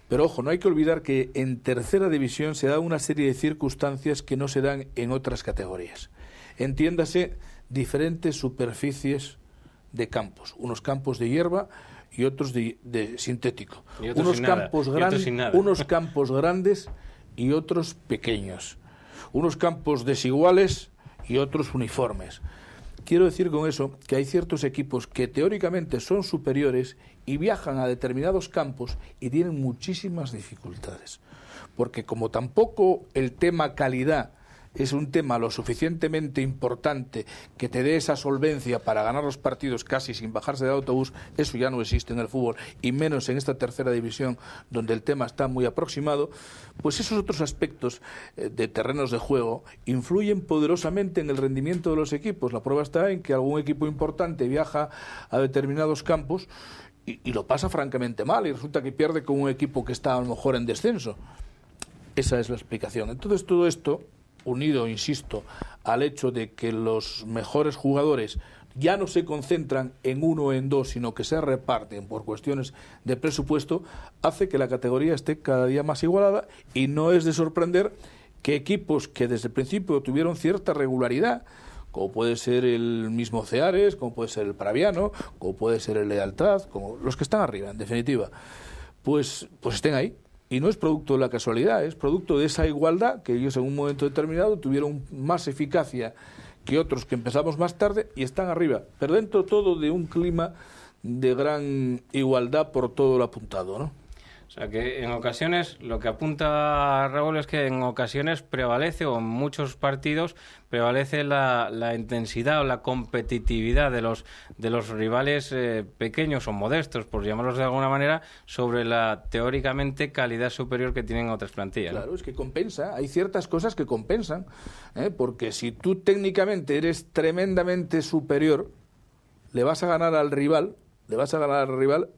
Pero ojo, no hay que olvidar que en tercera división se da una serie de circunstancias que no se dan en otras categorías. Entiéndase, diferentes superficies de campos, unos campos de hierba y otros de sintético, unos campos grandes y otros pequeños, unos campos desiguales y otros uniformes. Quiero decir con eso que hay ciertos equipos que teóricamente son superiores y viajan a determinados campos y tienen muchísimas dificultades, porque como tampoco el tema calidad es un tema lo suficientemente importante que te dé esa solvencia para ganar los partidos casi sin bajarse del autobús, eso ya no existe en el fútbol, y menos en esta tercera división donde el tema está muy aproximado. Pues esos otros aspectos de terrenos de juego influyen poderosamente en el rendimiento de los equipos. La prueba está en que algún equipo importante viaja a determinados campos y lo pasa francamente mal, y resulta que pierde con un equipo que está a lo mejor en descenso. Esa es la explicación. Entonces todo esto, unido, insisto, al hecho de que los mejores jugadores ya no se concentran en uno o en 2, sino que se reparten por cuestiones de presupuesto, hace que la categoría esté cada día más igualada, y no es de sorprender que equipos que desde el principio tuvieron cierta regularidad, como puede ser el mismo Ceares, como puede ser el Praviano, como puede ser el Lealtad, como los que están arriba, en definitiva, pues estén ahí. Y no es producto de la casualidad, es producto de esa igualdad, que ellos en un momento determinado tuvieron más eficacia que otros que empezamos más tarde y están arriba. Pero dentro todo de un clima de gran igualdad por todo lo apuntado, ¿no? O sea que en ocasiones, lo que apunta Raúl es que en ocasiones prevalece, o en muchos partidos, prevalece la intensidad o la competitividad de los rivales pequeños o modestos, por llamarlos de alguna manera, sobre la teóricamente calidad superior que tienen otras plantillas, ¿no? Claro, es que compensa, hay ciertas cosas que compensan, porque si tú técnicamente eres tremendamente superior, le vas a ganar al rival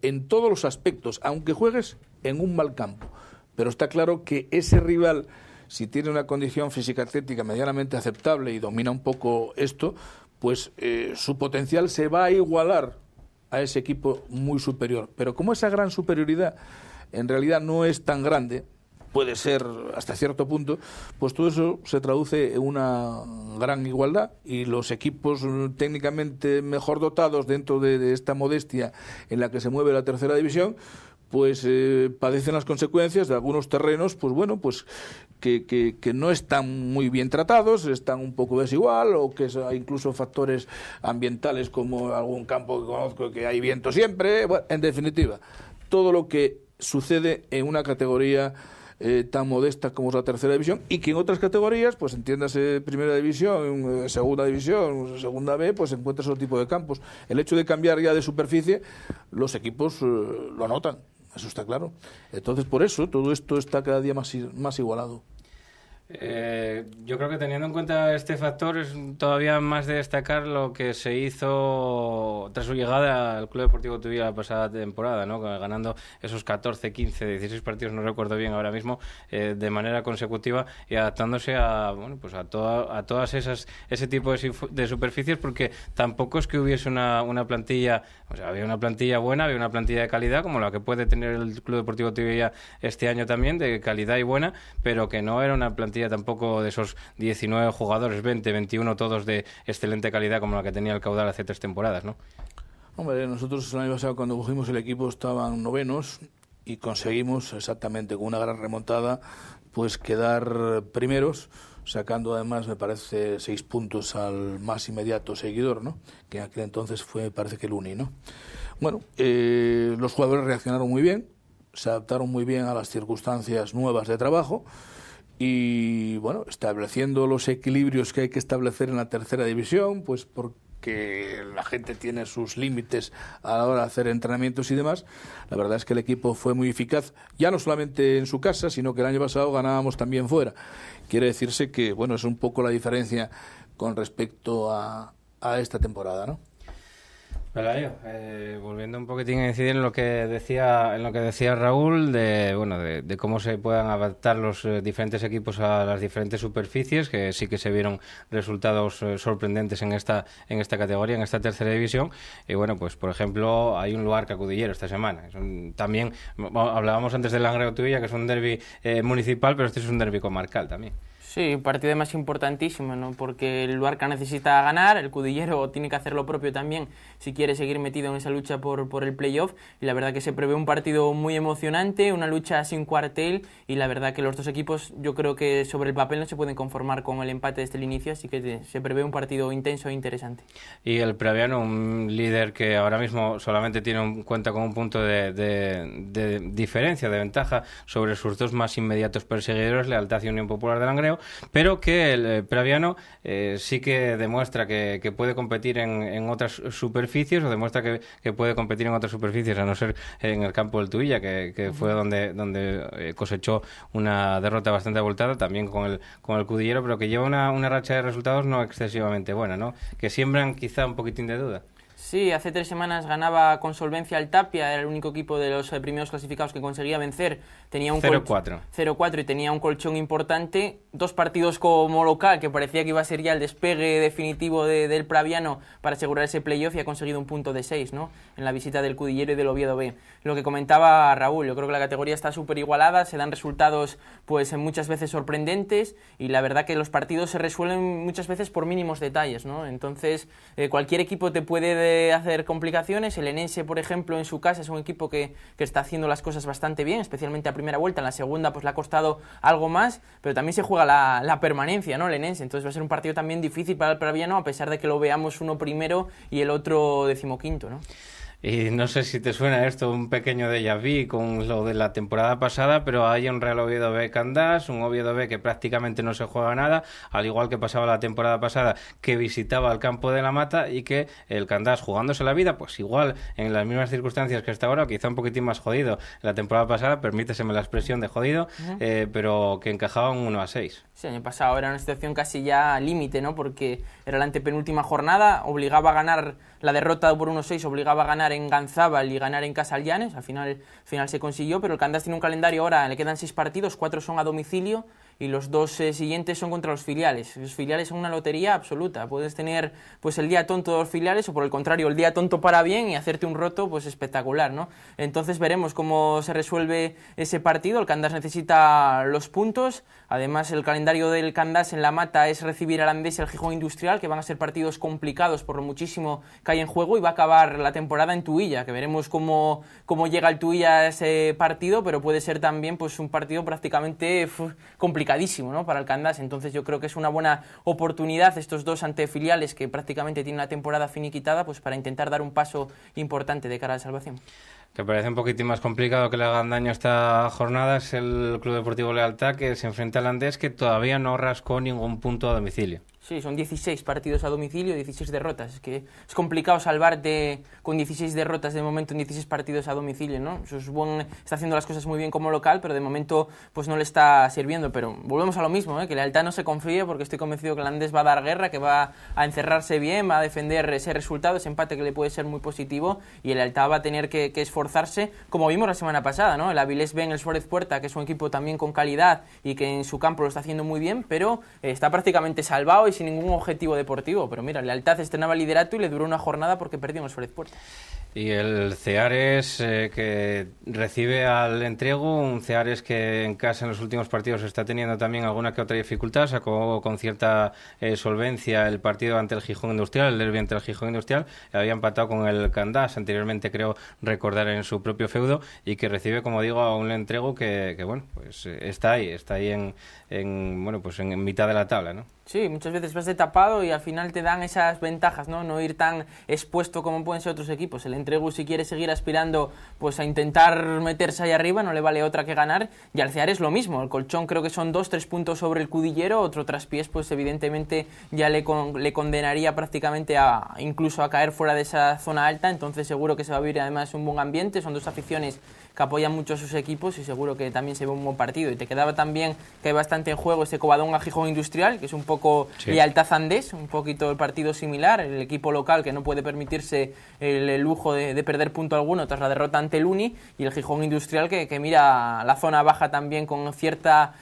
en todos los aspectos, aunque juegues en un mal campo. Pero está claro que ese rival, si tiene una condición física atlética medianamente aceptable y domina un poco esto, pues su potencial se va a igualar a ese equipo muy superior. Pero como esa gran superioridad en realidad no es tan grande, puede ser hasta cierto punto, pues todo eso se traduce en una gran igualdad, y los equipos técnicamente mejor dotados dentro de esta modestia en la que se mueve la tercera división, pues padecen las consecuencias de algunos terrenos, pues bueno, pues que no están muy bien tratados, están un poco desigual, o que hay incluso factores ambientales como algún campo que conozco que hay viento siempre. Bueno, en definitiva, todo lo que sucede en una categoría tan modesta como es la tercera división, y que en otras categorías, pues entiéndase primera división, segunda división, segunda B, pues encuentras otro tipo de campos. El hecho de cambiar ya de superficie, los equipos lo notan, eso está claro. Entonces, por eso, todo esto está cada día más igualado. Yo creo que teniendo en cuenta este factor es todavía más de destacar lo que se hizo tras su llegada al Club Deportivo Tuilla la pasada temporada, ¿no? Ganando esos 14, 15, 16 partidos, no recuerdo bien ahora mismo, de manera consecutiva, y adaptándose a, bueno, pues a todas ese tipo de superficies, porque tampoco es que hubiese una plantilla, o sea, había una plantilla buena, había una plantilla de calidad como la que puede tener el Club Deportivo Tuilla este año también, de calidad y buena, pero que no era una plantilla tampoco de esos 19 jugadores, 20, 21, todos de excelente calidad como la que tenía el Caudal hace 3 temporadas, ¿no? Hombre, nosotros el año pasado cuando cogimos el equipo estaban novenos y conseguimos exactamente con una gran remontada pues quedar primeros, sacando además me parece 6 puntos al más inmediato seguidor, ¿no? Que en aquel entonces fue, parece que el Uni, ¿no? Bueno, los jugadores reaccionaron muy bien, se adaptaron muy bien a las circunstancias nuevas de trabajo, y bueno, estableciendo los equilibrios que hay que establecer en la tercera división, pues porque la gente tiene sus límites a la hora de hacer entrenamientos y demás. La verdad es que el equipo fue muy eficaz, ya no solamente en su casa, sino que el año pasado ganábamos también fuera. Quiere decirse que, bueno, es un poco la diferencia con respecto a esta temporada, ¿no? Pelayo, volviendo un poquitín a incidir en lo que decía Raúl, de cómo se puedan adaptar los diferentes equipos a las diferentes superficies, que sí que se vieron resultados sorprendentes en esta categoría, en esta tercera división. Y bueno, pues por ejemplo, hay un Luarca Cudillero esta semana. También hablábamos antes del Langreo Tuilla, que es un derbi municipal, pero este es un derbi comarcal también. Sí, un partido además importantísimo, ¿no? Porque el Luarca necesita ganar, el Cudillero tiene que hacer lo propio también si quiere seguir metido en esa lucha por el playoff, y la verdad que se prevé un partido muy emocionante, una lucha sin cuartel, y la verdad que los dos equipos yo creo que sobre el papel no se pueden conformar con el empate desde el inicio, así que se prevé un partido intenso e interesante. Y el Praviano, un líder que ahora mismo solamente cuenta con un punto de diferencia, de ventaja sobre sus dos más inmediatos perseguidores, Lealtad y Unión Popular de Langreo, pero que el Praviano sí que demuestra que puede competir en otras superficies, o demuestra que puede competir en otras superficies, a no ser en el campo del Tuilla, que fue donde cosechó una derrota bastante abultada, también con el Cudillero, pero que lleva una racha de resultados no excesivamente buena, ¿no? Que siembran quizá un poquitín de duda. Sí, hace 3 semanas ganaba con solvencia el Tapia, era el único equipo de los primeros clasificados que conseguía vencer. Tenía un 0-4 y tenía un colchón importante. 2 partidos como local, que parecía que iba a ser ya el despegue definitivo del Praviano para asegurar ese playoff, y ha conseguido un punto de 6, ¿no? En la visita del Cudillero y del Oviedo B. Lo que comentaba Raúl, yo creo que la categoría está súper igualada, se dan resultados pues muchas veces sorprendentes, y la verdad que los partidos se resuelven muchas veces por mínimos detalles, ¿no? Entonces, cualquier equipo te puede hacer complicaciones. El Enense, por ejemplo, en su casa es un equipo que está haciendo las cosas bastante bien, especialmente a primera vuelta. En la segunda pues le ha costado algo más, pero también se juega la permanencia, ¿no? El Enense, entonces va a ser un partido también difícil para el Praviano, a pesar de que lo veamos uno primero y el otro 15º, ¿no? Y no sé si te suena esto, un pequeño déjà vu con lo de la temporada pasada, pero hay un Real Oviedo B Candás, un Oviedo B que prácticamente no se juega nada, al igual que pasaba la temporada pasada, que visitaba el campo de la Mata, y que el Candás, jugándose la vida, pues igual en las mismas circunstancias que está ahora, quizá un poquitín más jodido la temporada pasada, permíteseme la expresión de jodido, pero que encajaba un 1-6. Sí, el año pasado era una situación casi ya límite, ¿no? Porque era la antepenúltima jornada, obligaba a ganar la derrota por 1-6, obligaba a ganar en Ganzábal y ganar en Casa Llanes, al final se consiguió, pero el Candás tiene un calendario ahora, le quedan 6 partidos, 4 son a domicilio y los 2 siguientes son contra los filiales. Los filiales son una lotería absoluta, puedes tener pues el día tonto de los filiales o por el contrario el día tonto para bien y hacerte un roto pues espectacular, ¿no? Entonces veremos cómo se resuelve ese partido. El Candás necesita los puntos, además el calendario del Candás en la Mata es recibir al Andés y al Gijón Industrial, que van a ser partidos complicados por lo muchísimo que hay en juego, y va a acabar la temporada en Tuilla, que veremos cómo llega el Tuilla a ese partido, pero puede ser también pues un partido prácticamente complicadísimo, ¿no?, para el Candás. Entonces yo creo que es una buena oportunidad estos dos ante filiales que prácticamente tienen la temporada finiquitada, pues para intentar dar un paso importante de cara a la salvación. Que parece un poquitín más complicado que le hagan daño esta jornada es el Club Deportivo Lealtad, que se enfrenta al Andés, que todavía no rascó ningún punto a domicilio. Sí, son 16 partidos a domicilio, 16 derrotas. Es que es complicado salvarte con 16 derrotas de momento en 16 partidos a domicilio, ¿no? Eso es está haciendo las cosas muy bien como local, pero de momento pues no le está sirviendo. Pero volvemos a lo mismo, que Lealtad no se confíe, porque estoy convencido que el Andés va a dar guerra, que va a encerrarse bien, va a defender ese resultado, ese empate que le puede ser muy positivo, y el Lealtad va a tener que esforzarse, como vimos la semana pasada, ¿no? El Avilés ve en el Suárez Puerta, que es un equipo también con calidad y que en su campo lo está haciendo muy bien, pero está prácticamente salvado y sin ningún objetivo deportivo. Pero mira, Lealtad estrenaba el liderato y le duró una jornada porque perdió en el Suárez Puerta. Y el Ceares que recibe al Entrego, un Ceares que en casa en los últimos partidos está teniendo también alguna que otra dificultad. Sacó con cierta solvencia el partido ante el Gijón Industrial, el derbi ante el Gijón Industrial. Había empatado con el Candás anteriormente, creo recordar, en su propio feudo, y que recibe, como digo, a un Entrego que bueno, pues está ahí en mitad de la tabla, ¿no? Sí, muchas veces vas de tapado y al final te dan esas ventajas, ¿no? Ir tan expuesto como pueden ser otros equipos. El Entrego, si quiere seguir aspirando pues a intentar meterse ahí arriba, no le vale otra que ganar. Y al Ceares lo mismo. El Colchón creo que son 2-3 puntos sobre el Cudillero. Otro traspiés, pues evidentemente ya le condenaría prácticamente incluso a caer fuera de esa zona alta. Entonces seguro que se va a vivir además un buen ambiente. Son dos aficiones que apoyan mucho a sus equipos y seguro que también se ve un buen partido. Y te quedaba también que hay bastante en juego ese Covadonga Gijón Industrial, que es un poco Lealtad Andés, un poquito el partido similar, el equipo local que no puede permitirse el lujo de perder punto alguno tras la derrota ante el Uni, y el Gijón Industrial que mira la zona baja también con cierta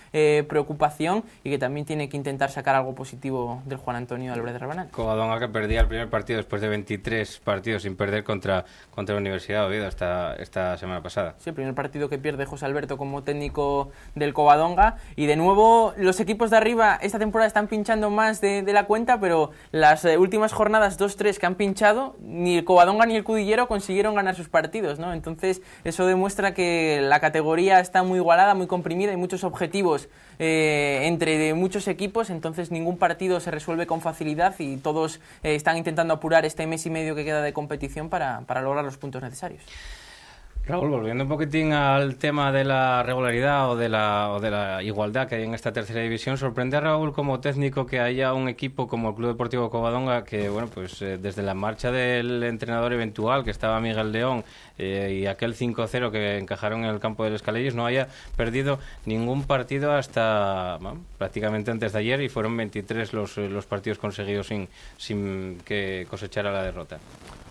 preocupación y que también tiene que intentar sacar algo positivo del Juan Antonio Álvarez de Rabanal. Covadonga, que perdía el primer partido después de 23 partidos sin perder contra la Universidad de Oviedo esta semana pasada. Sí, el primer partido que pierde José Alberto como técnico del Covadonga, y de nuevo los equipos de arriba esta temporada están pinchando más de la cuenta, pero las últimas jornadas 2-3 que han pinchado, ni el Covadonga ni el Cudillero consiguieron ganar sus partidos, ¿no? Entonces eso demuestra que la categoría está muy igualada, muy comprimida, hay muchos objetivos entre muchos equipos, entonces ningún partido se resuelve con facilidad y todos están intentando apurar este mes y medio que queda de competición para lograr los puntos necesarios. Raúl, volviendo un poquitín al tema de la regularidad o de la igualdad que hay en esta tercera división, sorprende a Raúl como técnico que haya un equipo como el Club Deportivo Covadonga que, bueno, pues desde la marcha del entrenador eventual, que estaba Miguel León, y aquel 5-0 que encajaron en el campo del Escaleyes, no haya perdido ningún partido hasta prácticamente antes de ayer, y fueron 23 los partidos conseguidos sin que cosechara la derrota.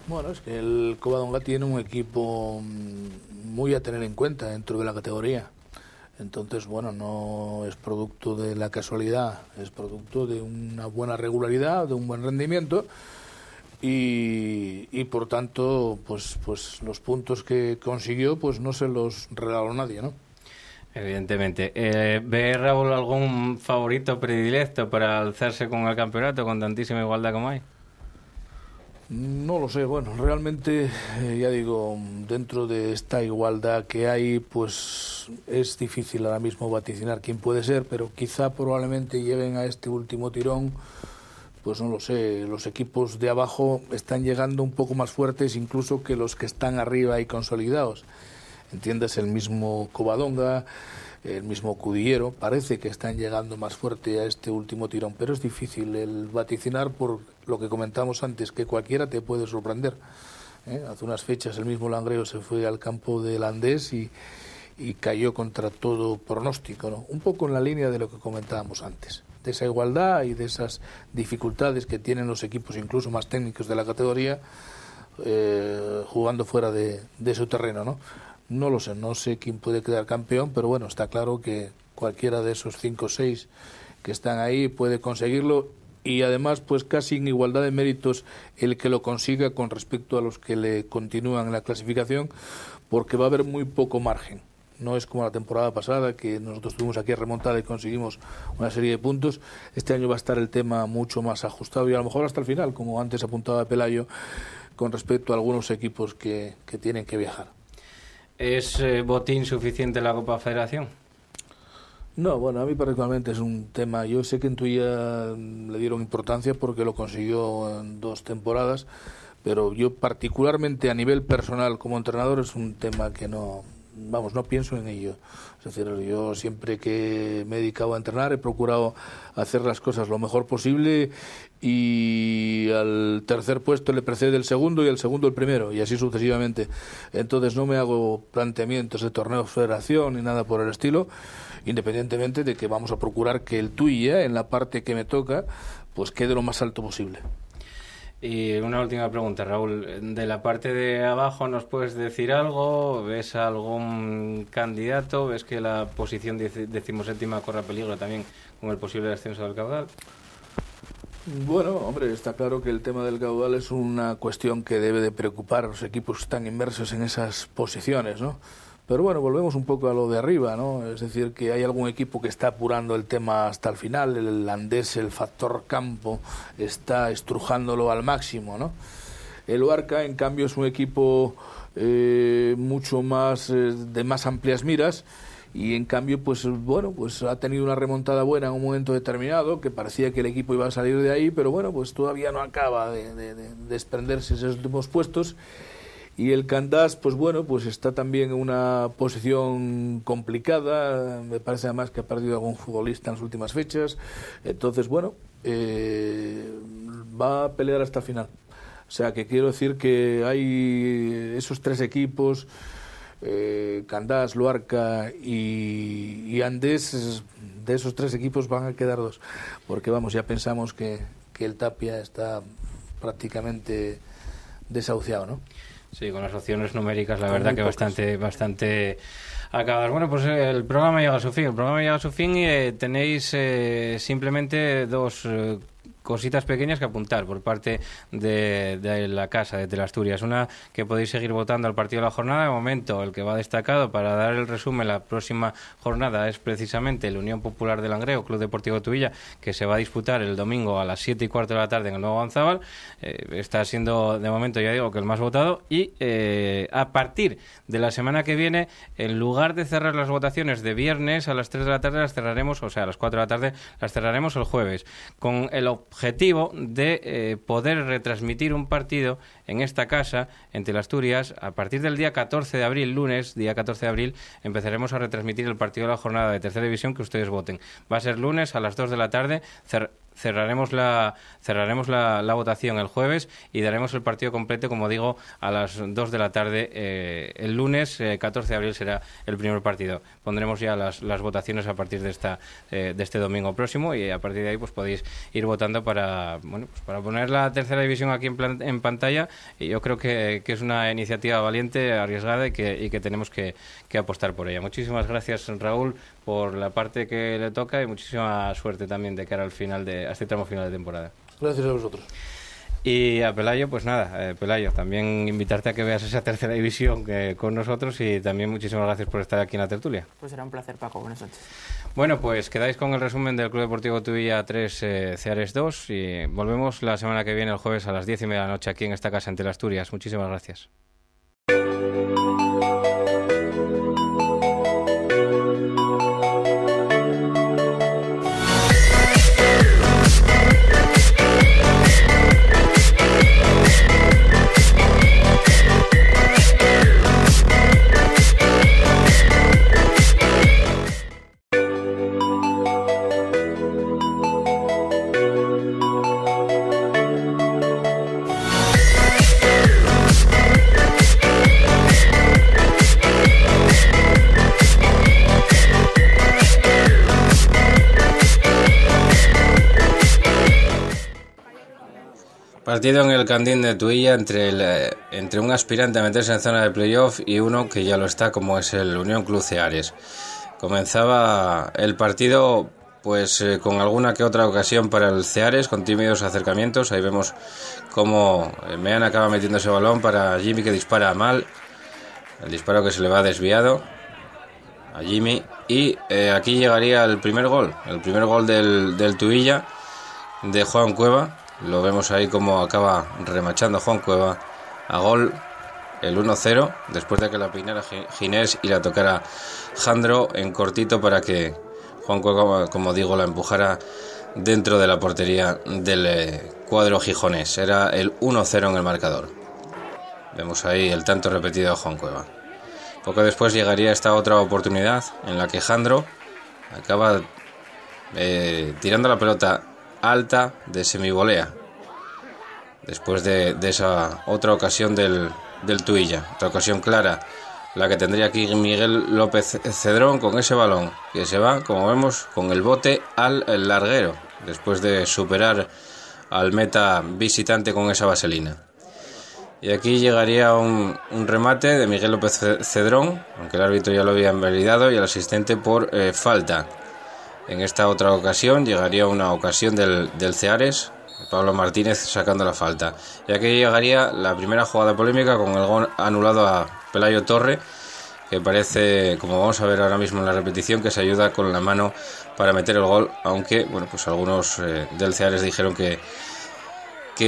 Bueno, es que el Covadonga tiene un equipo muy a tener en cuenta dentro de la categoría. Entonces, bueno, no es producto de la casualidad, es producto de una buena regularidad, de un buen rendimiento y por tanto, pues los puntos que consiguió, pues no se los regaló nadie, ¿no? Evidentemente. ¿Ve, Raúl, algún favorito predilecto para alzarse con el campeonato con tantísima igualdad como hay? No lo sé, bueno, realmente, ya digo, dentro de esta igualdad que hay, pues es difícil ahora mismo vaticinar quién puede ser, pero quizá probablemente lleguen a este último tirón pues no lo sé, los equipos de abajo están llegando un poco más fuertes incluso que los que están arriba y consolidados. ¿Entiendes? El mismo Covadonga, el mismo Cudillero, parece que están llegando más fuerte a este último tirón, pero es difícil el vaticinar por lo que comentamos antes, que cualquiera te puede sorprender. Hace unas fechas el mismo Langreo se fue al campo del Andés y cayó contra todo pronóstico, ¿no? Un poco en la línea de lo que comentábamos antes, de esa igualdad y de esas dificultades que tienen los equipos incluso más técnicos de la categoría jugando fuera de su terreno, ¿no? No lo sé, no sé quién puede quedar campeón, pero bueno, está claro que cualquiera de esos 5 o 6 que están ahí puede conseguirlo, y además pues casi en igualdad de méritos el que lo consiga con respecto a los que le continúan en la clasificación, porque va a haber muy poco margen. No es como la temporada pasada, que nosotros tuvimos aquí remontada y conseguimos una serie de puntos. Este año va a estar el tema mucho más ajustado y a lo mejor hasta el final, como antes apuntaba Pelayo, con respecto a algunos equipos que tienen que viajar. ¿Es botín suficiente la Copa Federación? No, bueno, a mí particularmente es un tema. Yo sé que en Tuilla le dieron importancia porque lo consiguió en 2 temporadas, pero yo particularmente a nivel personal como entrenador es un tema que no pienso en ello. Es decir, yo siempre que me he dedicado a entrenar he procurado hacer las cosas lo mejor posible, y al tercer puesto le precede el segundo y al segundo el primero, y así sucesivamente. Entonces no me hago planteamientos de torneos federación ni nada por el estilo, independientemente de que vamos a procurar que el Tuilla, en la parte que me toca, pues quede lo más alto posible. Y una última pregunta, Raúl. De la parte de abajo, ¿nos puedes decir algo? ¿Ves algún candidato? ¿Ves que la posición 17ª corre peligro también con el posible descenso del caudal? Bueno, hombre, está claro que el tema del caudal es una cuestión que debe de preocupar a los equipos que están inmersos en esas posiciones, ¿no? Pero bueno, volvemos un poco a lo de arriba, ¿no? Es decir, que hay algún equipo que está apurando el tema hasta el final. El Andés, el factor campo, está estrujándolo al máximo, ¿no? El Luarca, en cambio, es un equipo mucho más de más amplias miras, y en cambio, pues bueno, pues ha tenido una remontada buena en un momento determinado, que parecía que el equipo iba a salir de ahí, pero bueno, pues todavía no acaba de desprenderse de esos últimos puestos. Y el Candás, pues bueno, pues está también en una posición complicada. Me parece además que ha perdido algún futbolista en las últimas fechas. Entonces, bueno, va a pelear hasta el final. O sea, que quiero decir que hay esos 3 equipos, Candás, Luarca y Andés. De esos 3 equipos van a quedar 2. Porque vamos, ya pensamos que el Tapia está prácticamente desahuciado, ¿no? Sí, con las opciones numéricas, la verdad que bastante acabadas. Bueno, pues el programa llega a su fin. Y tenéis simplemente 2 cositas pequeñas que apuntar por parte de la casa, de Teleasturias. Una, que podéis seguir votando al partido de la jornada. De momento, el que va destacado para dar el resumen, la próxima jornada es precisamente el Unión Popular de Langreo, Club Deportivo Tuilla, que se va a disputar el domingo a las 7:15 de la tarde en el Nuevo Gonzábal. Está siendo, de momento, ya digo, que el más votado. Y a partir de la semana que viene, en lugar de cerrar las votaciones de viernes a las 3 de la tarde, las cerraremos, o sea, a las 4 de la tarde, las cerraremos el jueves, con el objetivo de poder retransmitir un partido en esta casa, en Teleasturias. A partir del día 14 de abril, lunes, día 14 de abril, empezaremos a retransmitir el partido de la jornada de tercera división que ustedes voten. Va a ser lunes a las 2 de la tarde, cerraremos la votación el jueves y daremos el partido completo, como digo, a las 2 de la tarde. El lunes 14 de abril será el primer partido. Pondremos ya las votaciones a partir de este domingo próximo, y a partir de ahí pues podéis ir votando para poner la tercera división aquí en pantalla. Y yo creo que es una iniciativa valiente, arriesgada, y que tenemos que apostar por ella. Muchísimas gracias, Raúl, por la parte que le toca, y muchísima suerte también de cara a este tramo final de temporada. Gracias a vosotros. Y a Pelayo, pues nada, Pelayo, también invitarte a que veas esa tercera división con nosotros, y también muchísimas gracias por estar aquí en la tertulia. Pues será un placer, Paco. Buenas noches. Bueno, pues quedáis con el resumen del Club Deportivo Tuilla 3, Ceares 2, y volvemos la semana que viene, el jueves a las 10:30 de la noche, aquí en esta casa en Teleasturias. Muchísimas gracias. Partido en el Candín de Tuilla entre un aspirante a meterse en zona de playoff y uno que ya lo está, como es el Unión Club Ceares. Comenzaba el partido pues con alguna que otra ocasión para el Ceares, con tímidos acercamientos. Ahí vemos cómo Meana acaba metiendo ese balón para Jimmy, que dispara mal. El disparo que se le va desviado a Jimmy. Y aquí llegaría el primer gol del Tuilla, de Juan Cueva. Lo vemos ahí como acaba remachando Juan Cueva a gol, el 1-0, después de que la peinara Ginés y la tocara Jandro en cortito para que Juan Cueva, como digo, la empujara dentro de la portería del cuadro gijonés. Era el 1-0 en el marcador. Vemos ahí el tanto repetido a Juan Cueva. Poco después llegaría esta otra oportunidad en la que Jandro acaba tirando la pelota alta de semivolea, después de esa otra ocasión del Tuilla, otra ocasión clara, la que tendría aquí Miguel López Cedrón, con ese balón que se va, como vemos, con el bote al larguero, después de superar al meta visitante con esa vaselina. Y aquí llegaría un remate de Miguel López Cedrón, aunque el árbitro ya lo había invalidado, y el asistente por falta. En esta otra ocasión llegaría una ocasión del Ceares, Pablo Martínez sacando la falta. Y aquí llegaría la primera jugada polémica con el gol anulado a Pelayo Torre, que parece, como vamos a ver ahora mismo en la repetición, que se ayuda con la mano para meter el gol, aunque bueno, pues algunos del Ceares dijeron que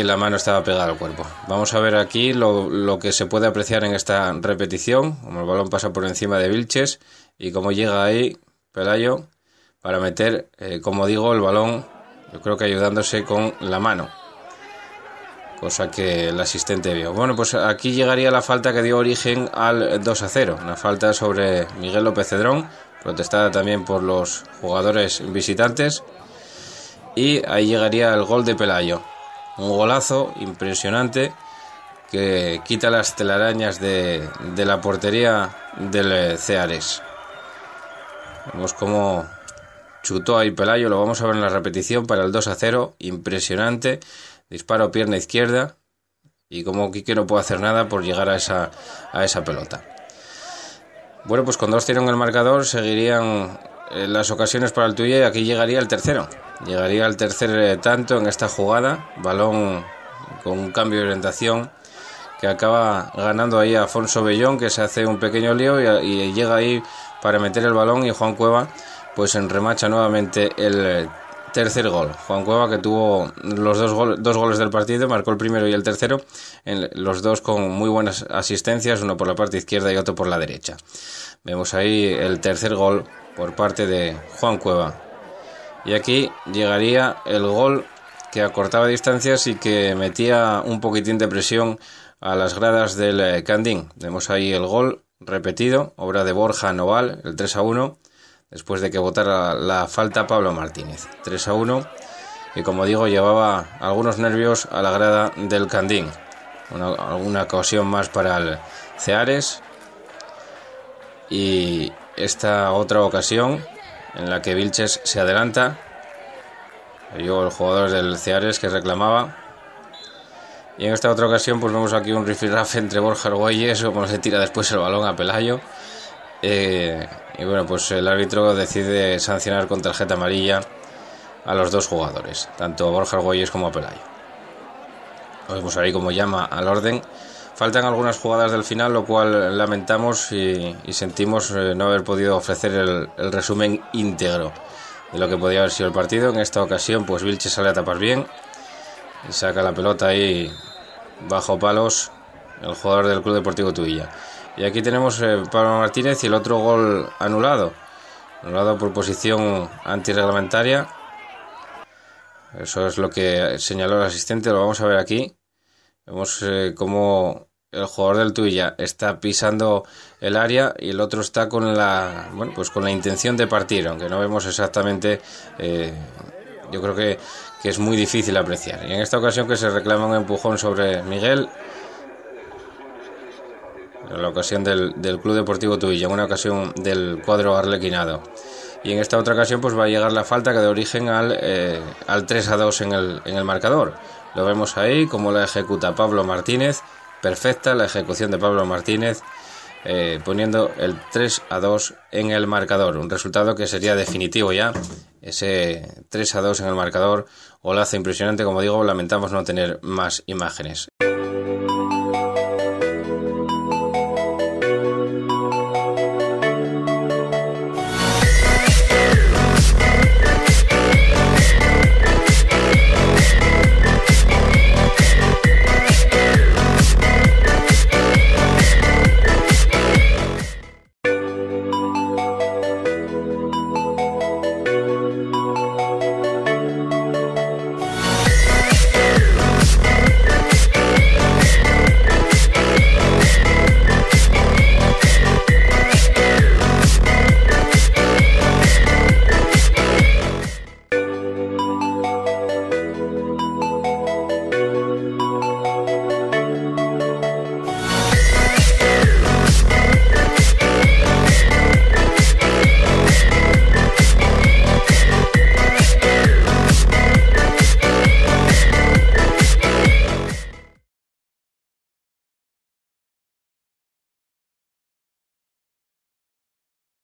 la mano estaba pegada al cuerpo. Vamos a ver aquí lo que se puede apreciar en esta repetición, como el balón pasa por encima de Vilches y como llega ahí Pelayo para meter, como digo, el balón, yo creo que ayudándose con la mano, cosa que el asistente vio. Bueno, pues aquí llegaría la falta que dio origen al 2-0, una falta sobre Miguel López Cedrón, protestada también por los jugadores visitantes, y ahí llegaría el gol de Pelayo, un golazo impresionante que quita las telarañas de la portería del Ceares. Vemos cómo chutó ahí Pelayo, lo vamos a ver en la repetición para el 2-0, impresionante, disparo pierna izquierda, y como Quique no puede hacer nada por llegar a esa pelota. Bueno, pues con 2-0 en el marcador seguirían las ocasiones para el Tuilla, y aquí llegaría el tercero. Llegaría el tercer tanto en esta jugada, balón con un cambio de orientación que acaba ganando ahí a Afonso Bellón, que se hace un pequeño lío y llega ahí para meter el balón, y Juan Cueva pues remacha nuevamente el tercer gol. Juan Cueva, que tuvo los dos goles del partido, marcó el primero y el tercero, los dos con muy buenas asistencias, uno por la parte izquierda y otro por la derecha. Vemos ahí el tercer gol por parte de Juan Cueva. Y aquí llegaría el gol que acortaba distancias y que metía un poquitín de presión a las gradas del Candín. Vemos ahí el gol repetido, obra de Borja Noval, el 3-1, después de que votara la falta Pablo Martínez. 3-1, y como digo, llevaba algunos nervios a la grada del Candín. Alguna ocasión más para el Ceares, y esta otra ocasión en la que Vilches se adelanta. Llegó el jugador del Ceares que reclamaba. Y en esta otra ocasión pues vemos aquí un rifirrafe entre Borja Argüelles, como se tira después el balón a Pelayo. Y bueno, pues el árbitro decide sancionar con tarjeta amarilla a los dos jugadores, tanto a Borja Argüelles como a Pelayo. Vemos ahí como llama al orden. Faltan algunas jugadas del final, lo cual lamentamos y sentimos no haber podido ofrecer el resumen íntegro de lo que podía haber sido el partido. En esta ocasión pues Vilches sale a tapar bien y saca la pelota ahí bajo palos el jugador del Club Deportivo Tuilla. Y aquí tenemos Pablo Martínez y el otro gol anulado por posición antirreglamentaria. Eso es lo que señaló el asistente, lo vamos a ver aquí. Vemos cómo el jugador del Tuilla está pisando el área y el otro está con la intención de partir, aunque no vemos exactamente. Yo creo que es muy difícil apreciar. Y en esta ocasión que se reclama un empujón sobre Miguel, en la ocasión del Club Deportivo Tuilla, en una ocasión del cuadro arlequinado. Y en esta otra ocasión pues va a llegar la falta que da origen al 3-2 en el marcador. Lo vemos ahí, como la ejecuta Pablo Martínez. Perfecta la ejecución de Pablo Martínez, poniendo el 3-2 en el marcador. Un resultado que sería definitivo ya. Ese 3-2 en el marcador. Golazo impresionante, como digo, lamentamos no tener más imágenes.